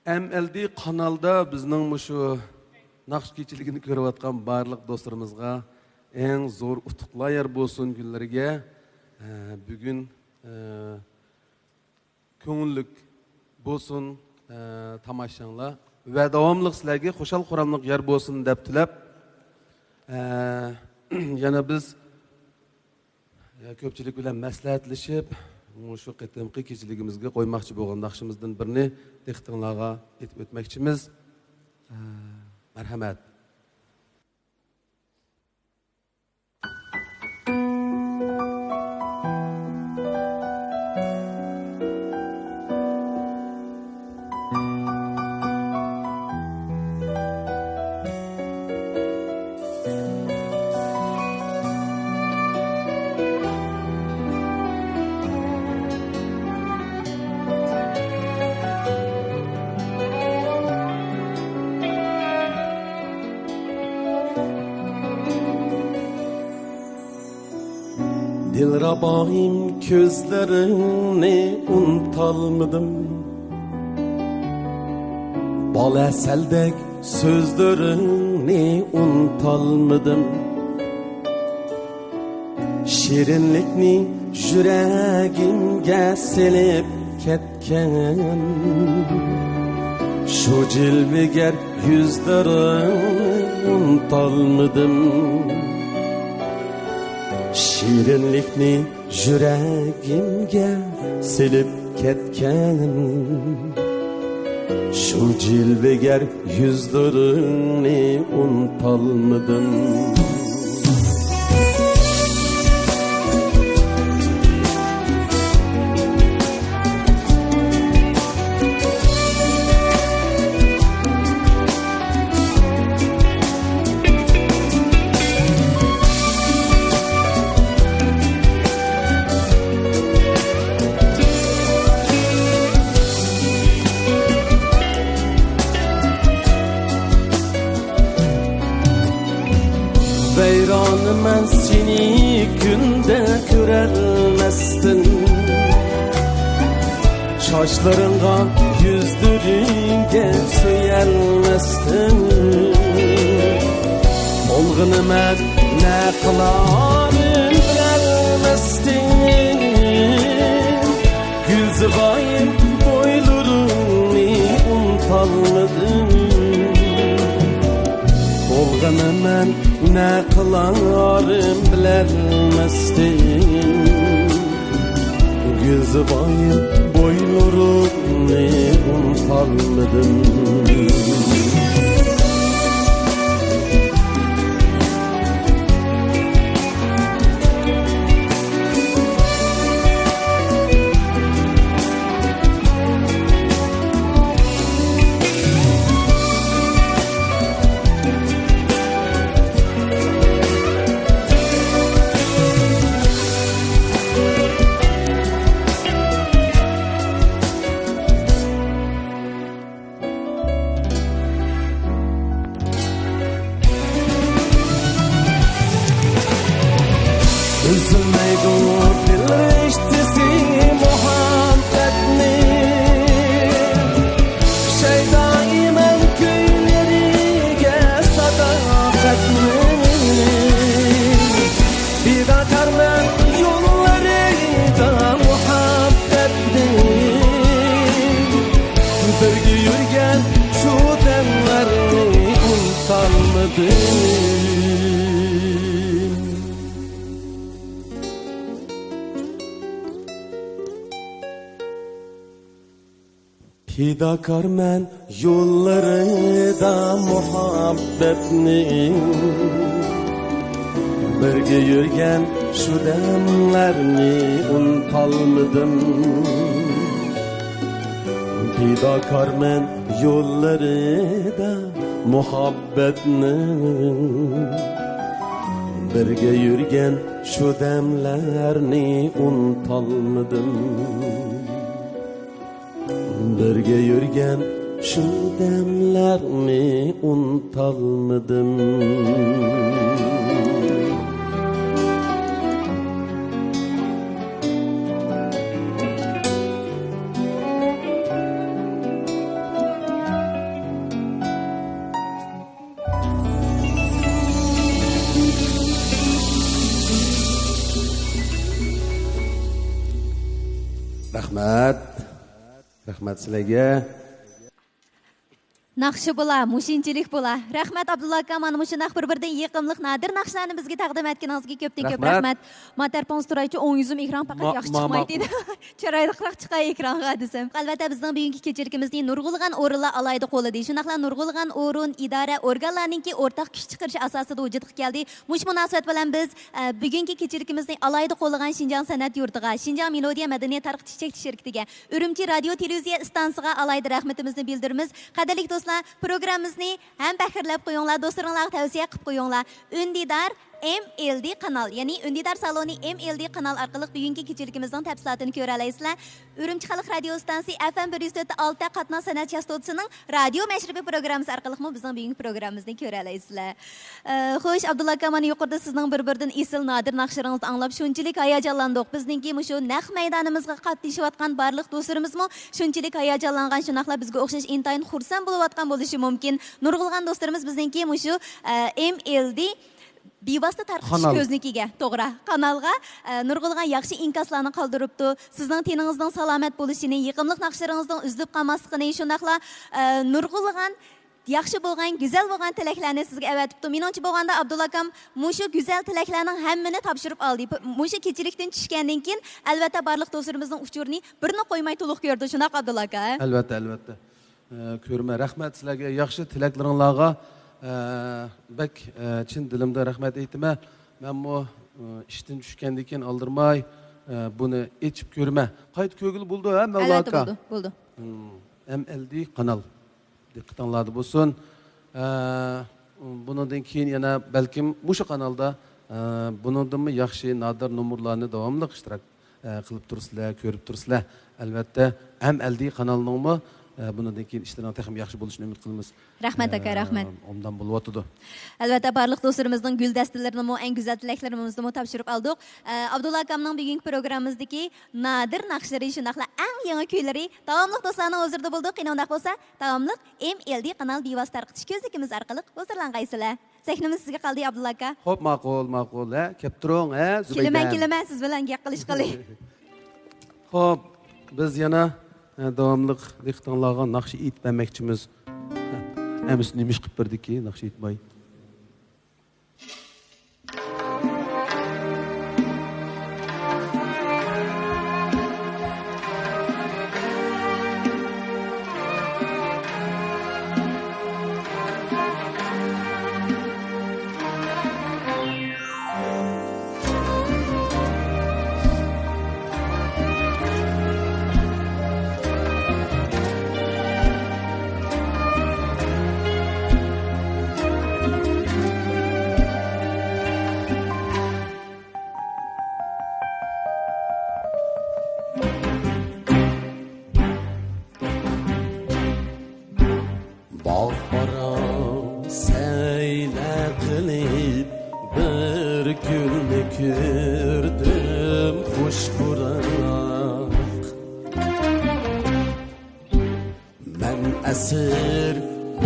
MLD kanalda bizning şu naqshkechiligini ko'rib atgan barliq do'stlarimizga eng zo'r utuqlar bo'lsin kunlarga bugun ko'ngillik bo'lsin tomoshalar va davomli sizlarga xushal quramliq yer bo'lsin deb tilab yana biz ko'pchilik bilan maslahatlashib shu qitimqi kechiligimizga qo'ymoqchi bo'lgan naqshimizdan birini dehqonlarga aytib o'tmoqchimiz. Marhamat. Dilrabahim közlerini unutalmadım, bal eseldek sözlerini unutalmadım. Şirinlikni yüreğimge silip ketken, şu cilveger yüzlerini unutalmadım. Şirinlikni yüreğimge silip ketken şu cilveger yüzlerini unutalmadın. Ben seni günde görelmezdim. Şaşlarınga yüzlürünge söyelmezdim. Olğunu ben ne kılarım bilelmezdim. Gülzıbayım boylarını unutalmadım. Olğunu ben ne kılarım bilelmezdim. Gülzıbayım boylarını unutalmadım. Fidakar men yollarida muhabbetni. Birge yürgen şu demlerini unutalmadım. Fidakar men yollarida muhabbetni. Birge yürgen şu demlerini unutalmadım. Birge yürgen şu demlerini unutalmadım. Rahmat sizlarga. Naqshi bo'la, mushinchilik bo'la. Rahmat Abdulla aka, mana mushu naq bir-biridan yiqimliq nadir naqshlarni bizga taqdim etganingizga ko'p rahmat. Matarpon Sturaychi 10 yuzim ekran faqat yaxshi chiqmaydi dedi. Chiroyliroq chiqay ekranga desam. Albatta bizning bugungi kechirikimizning nurg'ulg'an o'rinlar alayda qo'lida. Shunaqla nurg'ulg'an o'rin idora organlarningki o'rtaq kuch chiqarishi asosida vujudga keldi. Mush munosabat bilan biz bugungi kechirikimizning alayda qo'llagan Shinjang san'at yurtiga, Shinjang Melodiya madaniyat tarqatish shirkatiga, Urumchi radio televiziya stansiyasiga alayda rahmatimizni bildiramiz. Qadrli do'stlar, programmamizni ham faxrlab qo'yinglar, do'stlaringlarga tavsiya qilib qo'yinglar. Undidar MLD kanal, ya'ni Undidar saloni MLD kanal orqali bugungi kechirikimizning tafsilotini ko'ra olasizlar. Urumchi xalq radio stansiyasi FM 104.6 qatnoq san'at chastotasining radio mashribi programmasi orqali bizning bugungi programmamizni ko'ra olasizlar. Xo'sh, Abdulla aka, mana yuqorida sizning bir-biridan esil nadir naqshlaringizni anglab shunchalik hayajonlandik. Bizningki shu naq maydonimizga qatnashayotgan barliq do'stlarimiz-mo shunchalik hayajonlangan, shunaqla bizga o'xshash intayin xursand bo'layotgan bo'lishi mumkin. Nurg'ulg'an do'stlarimiz bizningki shu MLD bevosita tarqatish ko'znikiga, to'g'ri, kanalga nurg'ulg'an yaxshi inkaslarni qoldiribdi. Sizning teningizning salomat bo'lishini, yiqimliq naqshlaringizning uzilib qolmasligini, shundaqla nurg'ulg'an yaxshi bo'lgan, go'zal bo'lgan tilaklarni sizga avatibdi. Meningcha bo'lganda Abdulla akam mushu go'zal tilaklarning hammini topshirib oldi. Mushu kechilikdan tushgandan keyin albatta barliq do'stlarimizning uchurini birini qo'ymay to'liq ko'rdi. Shunaq Abdulla aka. Albatta, albatta. Ko'rma, rahmat sizlarga, yaxshi tilaklaringizga. Bak, chin dilimda rahmat aytaman. Men bu ishdan tushgandan keyin oldirmay buni echib ko'rma. Qayt ko'gil bo'ldi, ha, Mavla aka. Albatta bo'ldi. MLD kanal. Diqqatingizda bo'lsin. Bundan keyin yana balkim mushu kanalda bundan yaxshi nadir nomerlarni davomli ishtirok qilib tursizlar, ko'rib tursizlar. Albatta, MLD kanalning bundan keyin ishlaring texnik yaxshi bo'lishini umid qilamiz. Rahmat aka, rahmat. Ondan bo'lyotdi. Albatta barliq do'stlarimizning gul dastalarini eng go'zal tilaklarimizni topshirib oldik. Abdulla akamning bugungi programmamizdagi nadir naqshlari shunaqla eng yangi kuylari davomli do'stlarning huzurida bo'ldik. Qanday bo'lsa, davomli MLD kanal bevosita tarqatish ko'zligimiz orqali huzurlangaysizlar. Sahnamiz sizga qoldi Abdulla aka. Xo'p, ma'qul, ha. Kelib turing, ha, Zubayda. Kelaman siz bilan gap qilish. Xo'p, biz yana davomli diqqatingizga naqsh aytmoqchimiz. Emis nima ish qilib berdiki, naqsh aytmay. Gördüm hoş burak Ben esir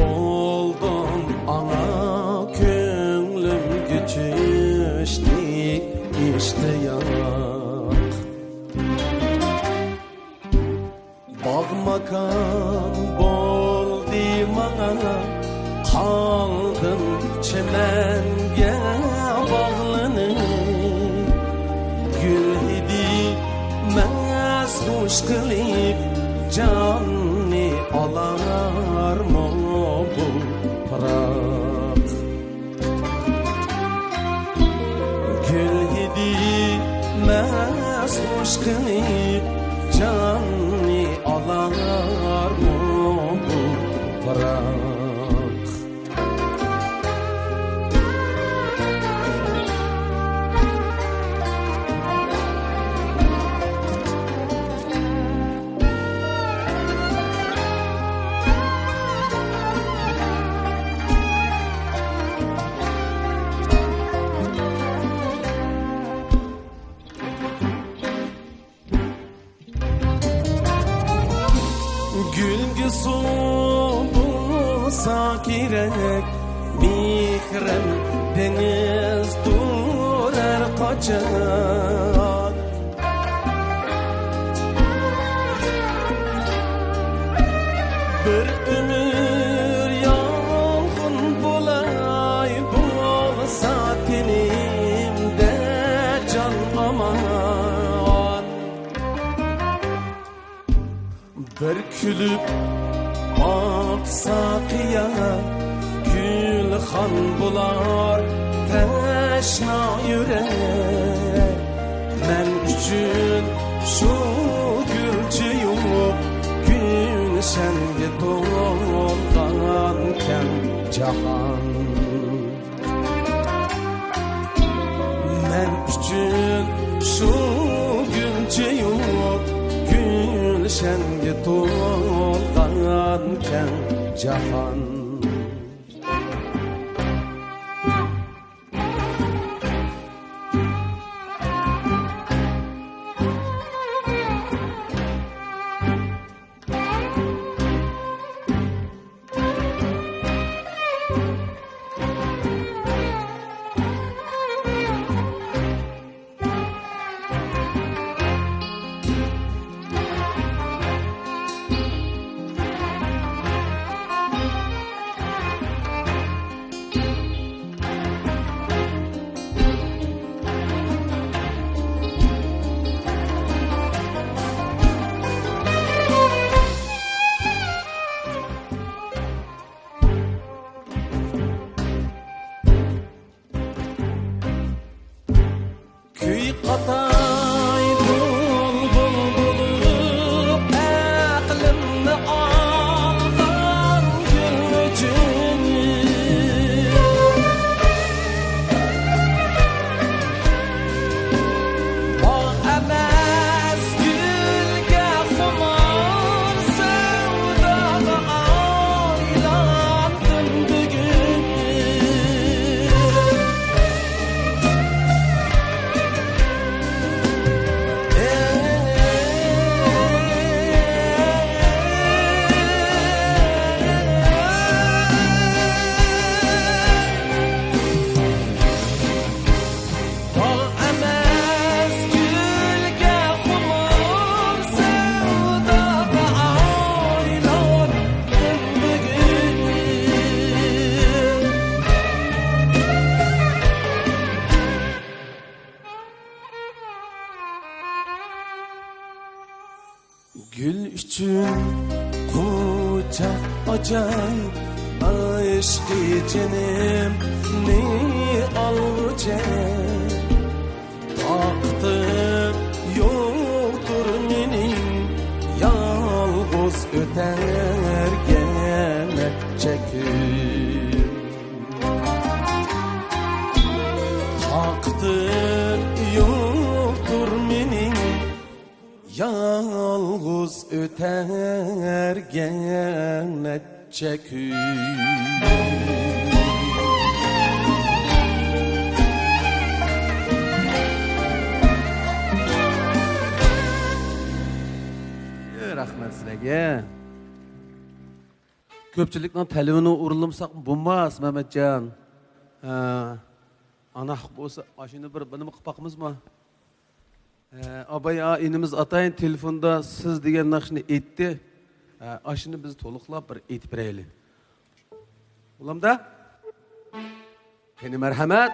oldum ana Könlüm güçüştü iştiyak Bağmakan boldi bana Kaldım çimenge bağlanıp Hoş kılıp canni alar mı bu pırak Gül gidilmez hoş kılıp canni alar mı bu pırak Gerek mihrem deniz durar kaçak Bir ömür yalgın bulay bulsa tenimde can aman Bir külüp aksakiya Gülhan bular teşna yürek Men üçün şu gülçü yok Gülşenge dolganken cahan Men üçün şu gülçü yok Gülşenge dolganken cahan Gül üçün kucak acayip aşkı canım ne alacak taktım yoktur benim yalnız öter gene çekip taktım yoktur benim yalnız öter gene çekip Rahmet sizlarga. Ko'pchilikning telefoni urilmsak bo'lmas, Mehmetjon. Ana bo'lsa, mashina bir nima qilib boqamizmi? Abay inimiz atayin telefonda siz degan naqshni aytdi. Ashini biz to'liqlab bir aytib beraylik. Ulamda? Qani marhamat.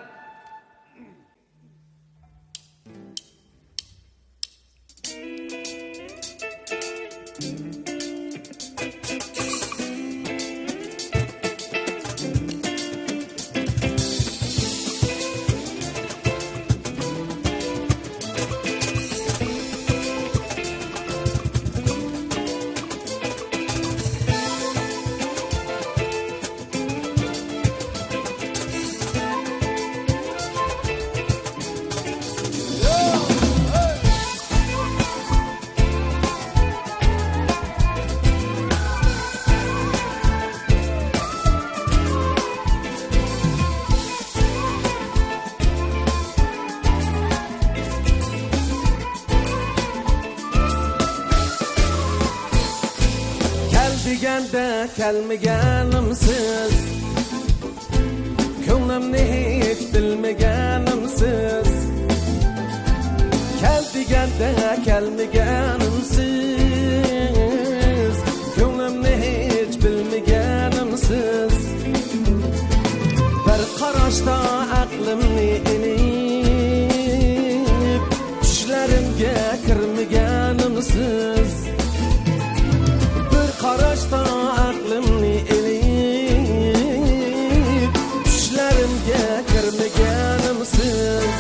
Degende kelmeganimsiz ko'nglimni hech bilmaganimsiz kel degende kelmeganimsiz ko'nglimni hech bilmaganimsiz bir qarashda aqlimni inib tushlarimga kirmaganimsiz qarashda aqlimni elib tushlarimga kirmaganimsiz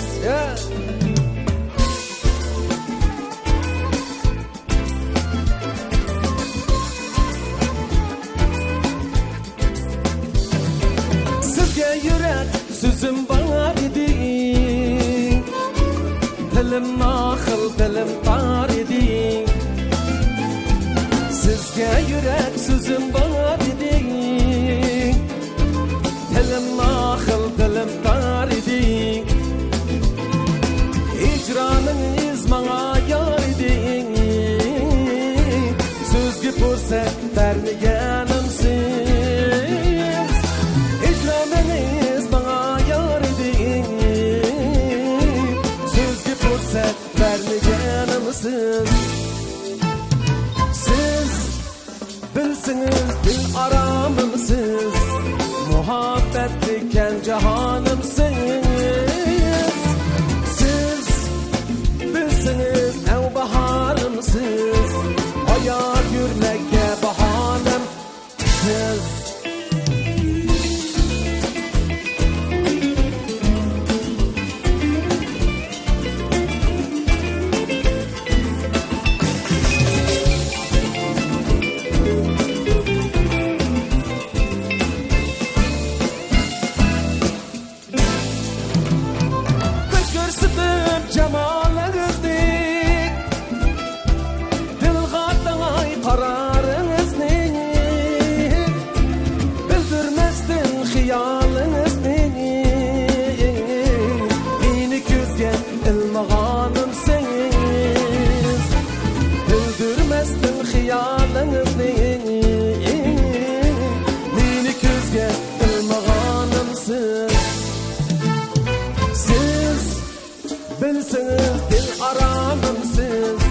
sizga yurak so'zim bor edi tilim naql dilim tor edi sizga yurak so'zim bor edi tilim naql dilim tor edi hijroningiz menga yor edi so'zga fursat bermaganimsiz hijroningiz menga yor edi so'zga fursat bermaganimsiz bilsiniz dil aramımsız muhabbet diken cahanımsız siz bilsiniz ev baharımsız hayat yürmekte bahanem siz bilsiniz dil aramımsız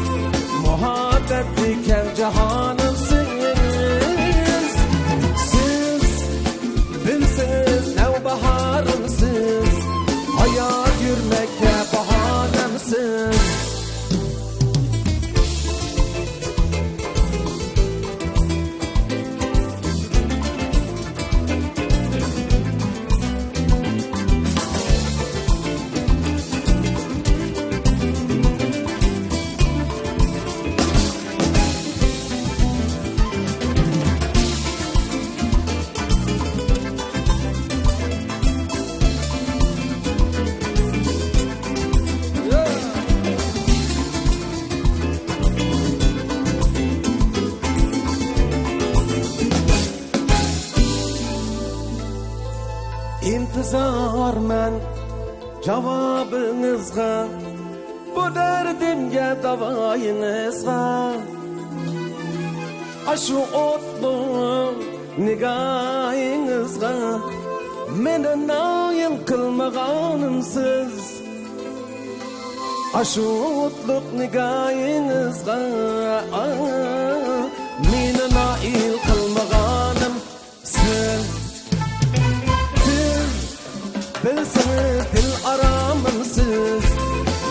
muhabbet diken cahanımsız siz bilsiniz ev baharımsız hayat yürmekte bahanemsiz intizorman javobingizga, bu dardimga davoyingizga. Ashu o'tli nigohingizga meni noil qilmaganimsiz. Ashu o'tli nigohingizga meni noil qilmaganim siz. Bilsiniz dil aramımsız,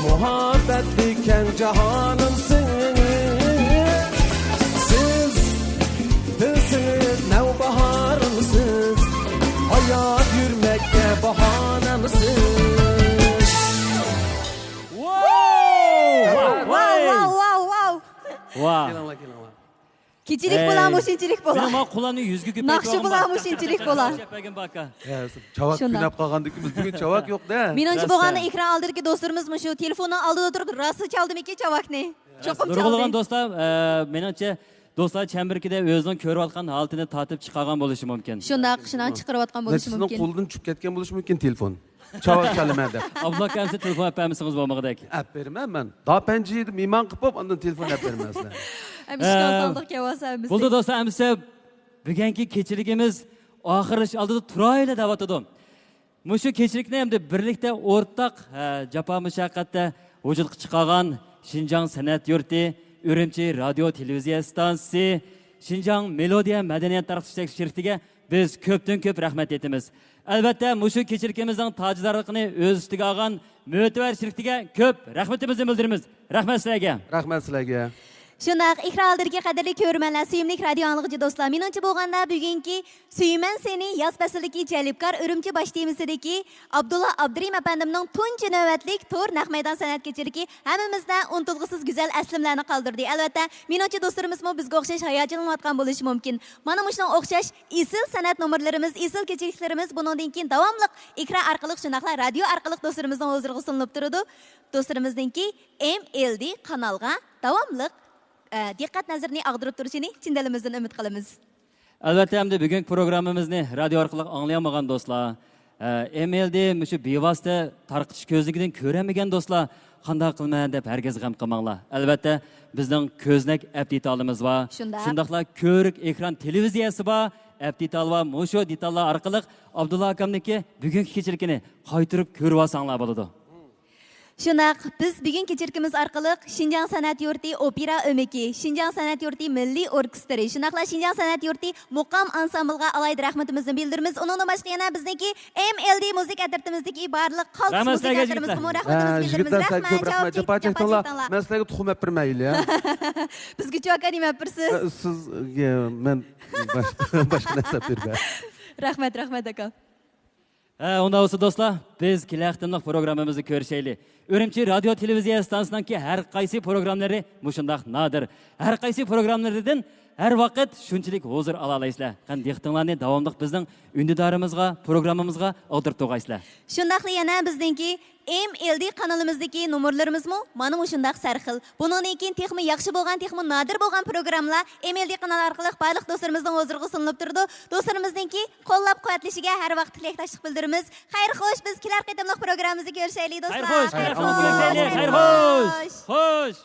muhabbet diken cahanımsız. Siz bilsiniz nevbaharımsız, hayat yürmekte bahanemsız. Wow. Keçilik bo'lar, o'shinchilik bo'lar. Men qo'lani yuzga ko'paytirib. Naqshi bo'lar, o'shinchilik bo'lar. Chavak Shundoq. kunab qolgandik, biz bugun chavak yo'q-da. Menimcha bo'lganda ekran oldidagi do'stlarimiz shu telefondan oldida o'tirib rosa chaldimikin chavakni. Cho'qim Nurg'ulg'an chaldi. do'stlar, menimcha do'stlar chamberkida o'zining ko'rayotgan holatini tatib chiqargan bo'lishi mumkin. Shundoq chiqarayotgan bo'lishi Sizning mumkin. qo'ldan tushib ketgan bo'lishi mumkin telefon. Chavak kalima deb. Abdulla akamsiz telefon apamisingiz bo'lmag'idek. Ap berman men. Dapanchi yedim, iymon qilib qo'yib, ondan telefon ap bermaslar. Mishka soldiq kavasamiz. Bo'ldi do'stlar, amsa bugungi kechiligimiz oxirish oldida turayli da'vatadim. Mushu kechilikni hamda birlikda o'rtaq jafo mushaqqatda vujudga chiqargan Xinjiang san'at yurti, Urumchi radio televiziya stansiyasi, Xinjiang Melodiya madaniyat tarqatish shirkatiga biz ko'pdan ko'p rahmat aytamiz. Albatta, mushu kechilikimizning tojdorligini o'z ustiga olgan mo'tabar shirkatiga ko'p rahmatimizni bildiramiz. Rahmat sizlarga. Rahmat sizlarga. Shundoq, ekran oldidagi qadrli ko'rmanlar, suyimli radio anglag'uchi do'stlar, menimcha bo'lganda bugungi Suyman seni yoz faslidagi jalbkor Urumchi bosh temisidagi Abdulla Abdurim apandimning tunji navbatlik to'r naq maydon san'at kechiligi hammamizda unutilg'isiz go'zal aslimlarni qoldirdi. Albatta, menimcha do'stlarimiz bizga o'xshash hayajonlanayotgan bo'lishi mumkin. Mana shunday o'xshash isil san'at nomerlarimiz, isil kechiliklarimiz bundan keyin davomli ekran orqali shunaqla radio orqali do'stlarimizning huzuriga sulinib turadi. Do'stlarimizninki MLD kanalga davomli diqqat nazarini ag'dirib turishini chin dilimizdan umid qilamiz. Albatta, hamda bugungi programmamizni radio orqali anglayolmagan do'stlar, MLD shu bevosita tarqatish ko'zligidan ko'ramagan do'stlar, qanday qilman deb hargiz g'am qilmanglar. Albatta, bizning ko'znak app detalimiz bor. Shundaqla ko'rik ekran televiziyasi bor. App detal va mushu detallar orqali Abdulla akamniki bugungi kechilikini qaytirib ko'rib olsanglar bo'ladi. Shunaq, biz bugun kechirkimiz orqali Xinjiang san'at yurti opera o'miki, Xinjiang san'at yurti milliy orkestri, shunaqla Xinjiang san'at yurti muqam ansamblga alayda rahmatimizni bildiramiz. Undan boshqa yana bizniki MLD musiqa atrimizdagi barliq xalq musiqachilarimizga rahmatimizni bildiramiz. Rahmat, japochaklar. Men sizlarga tuxum bermayli, ya. Bizga cho'ka nima birsiz? Sizga men boshqa narsa bermay. Rahmat aka. Unda olsa do'stlar, biz kelaqtimliq programmamizni ko'rishaylik. Urumchi radio televiziya stansiyasining har qaysi programmalari mushundaq nadir. Har qaysi programmalaridan har vaqt shunchalik huzur ola olasizlar. Qanday dehqonlarni davomli bizning undidorimizga, programmamizga o'tirib to'g'aysizlar. Shundaqli yana bizningki MLD kanalimizdagi nomerlarimizmi mana shundaq sarxil. Bundan keyin texmi yaxshi bo'lgan, texmi nadir bo'lgan programmalar MLD kanali orqali barliq do'stlarimizning huzuriga sulinib turdi. Do'stlarimizninki qo'llab-quvvatlashiga har vaqt tilakdoshlik bildiramiz. Xayr xo'sh, biz kelar qitimliq programmamizni ko'rishaylik do'stlar. Xayr xo'sh. Xo'sh.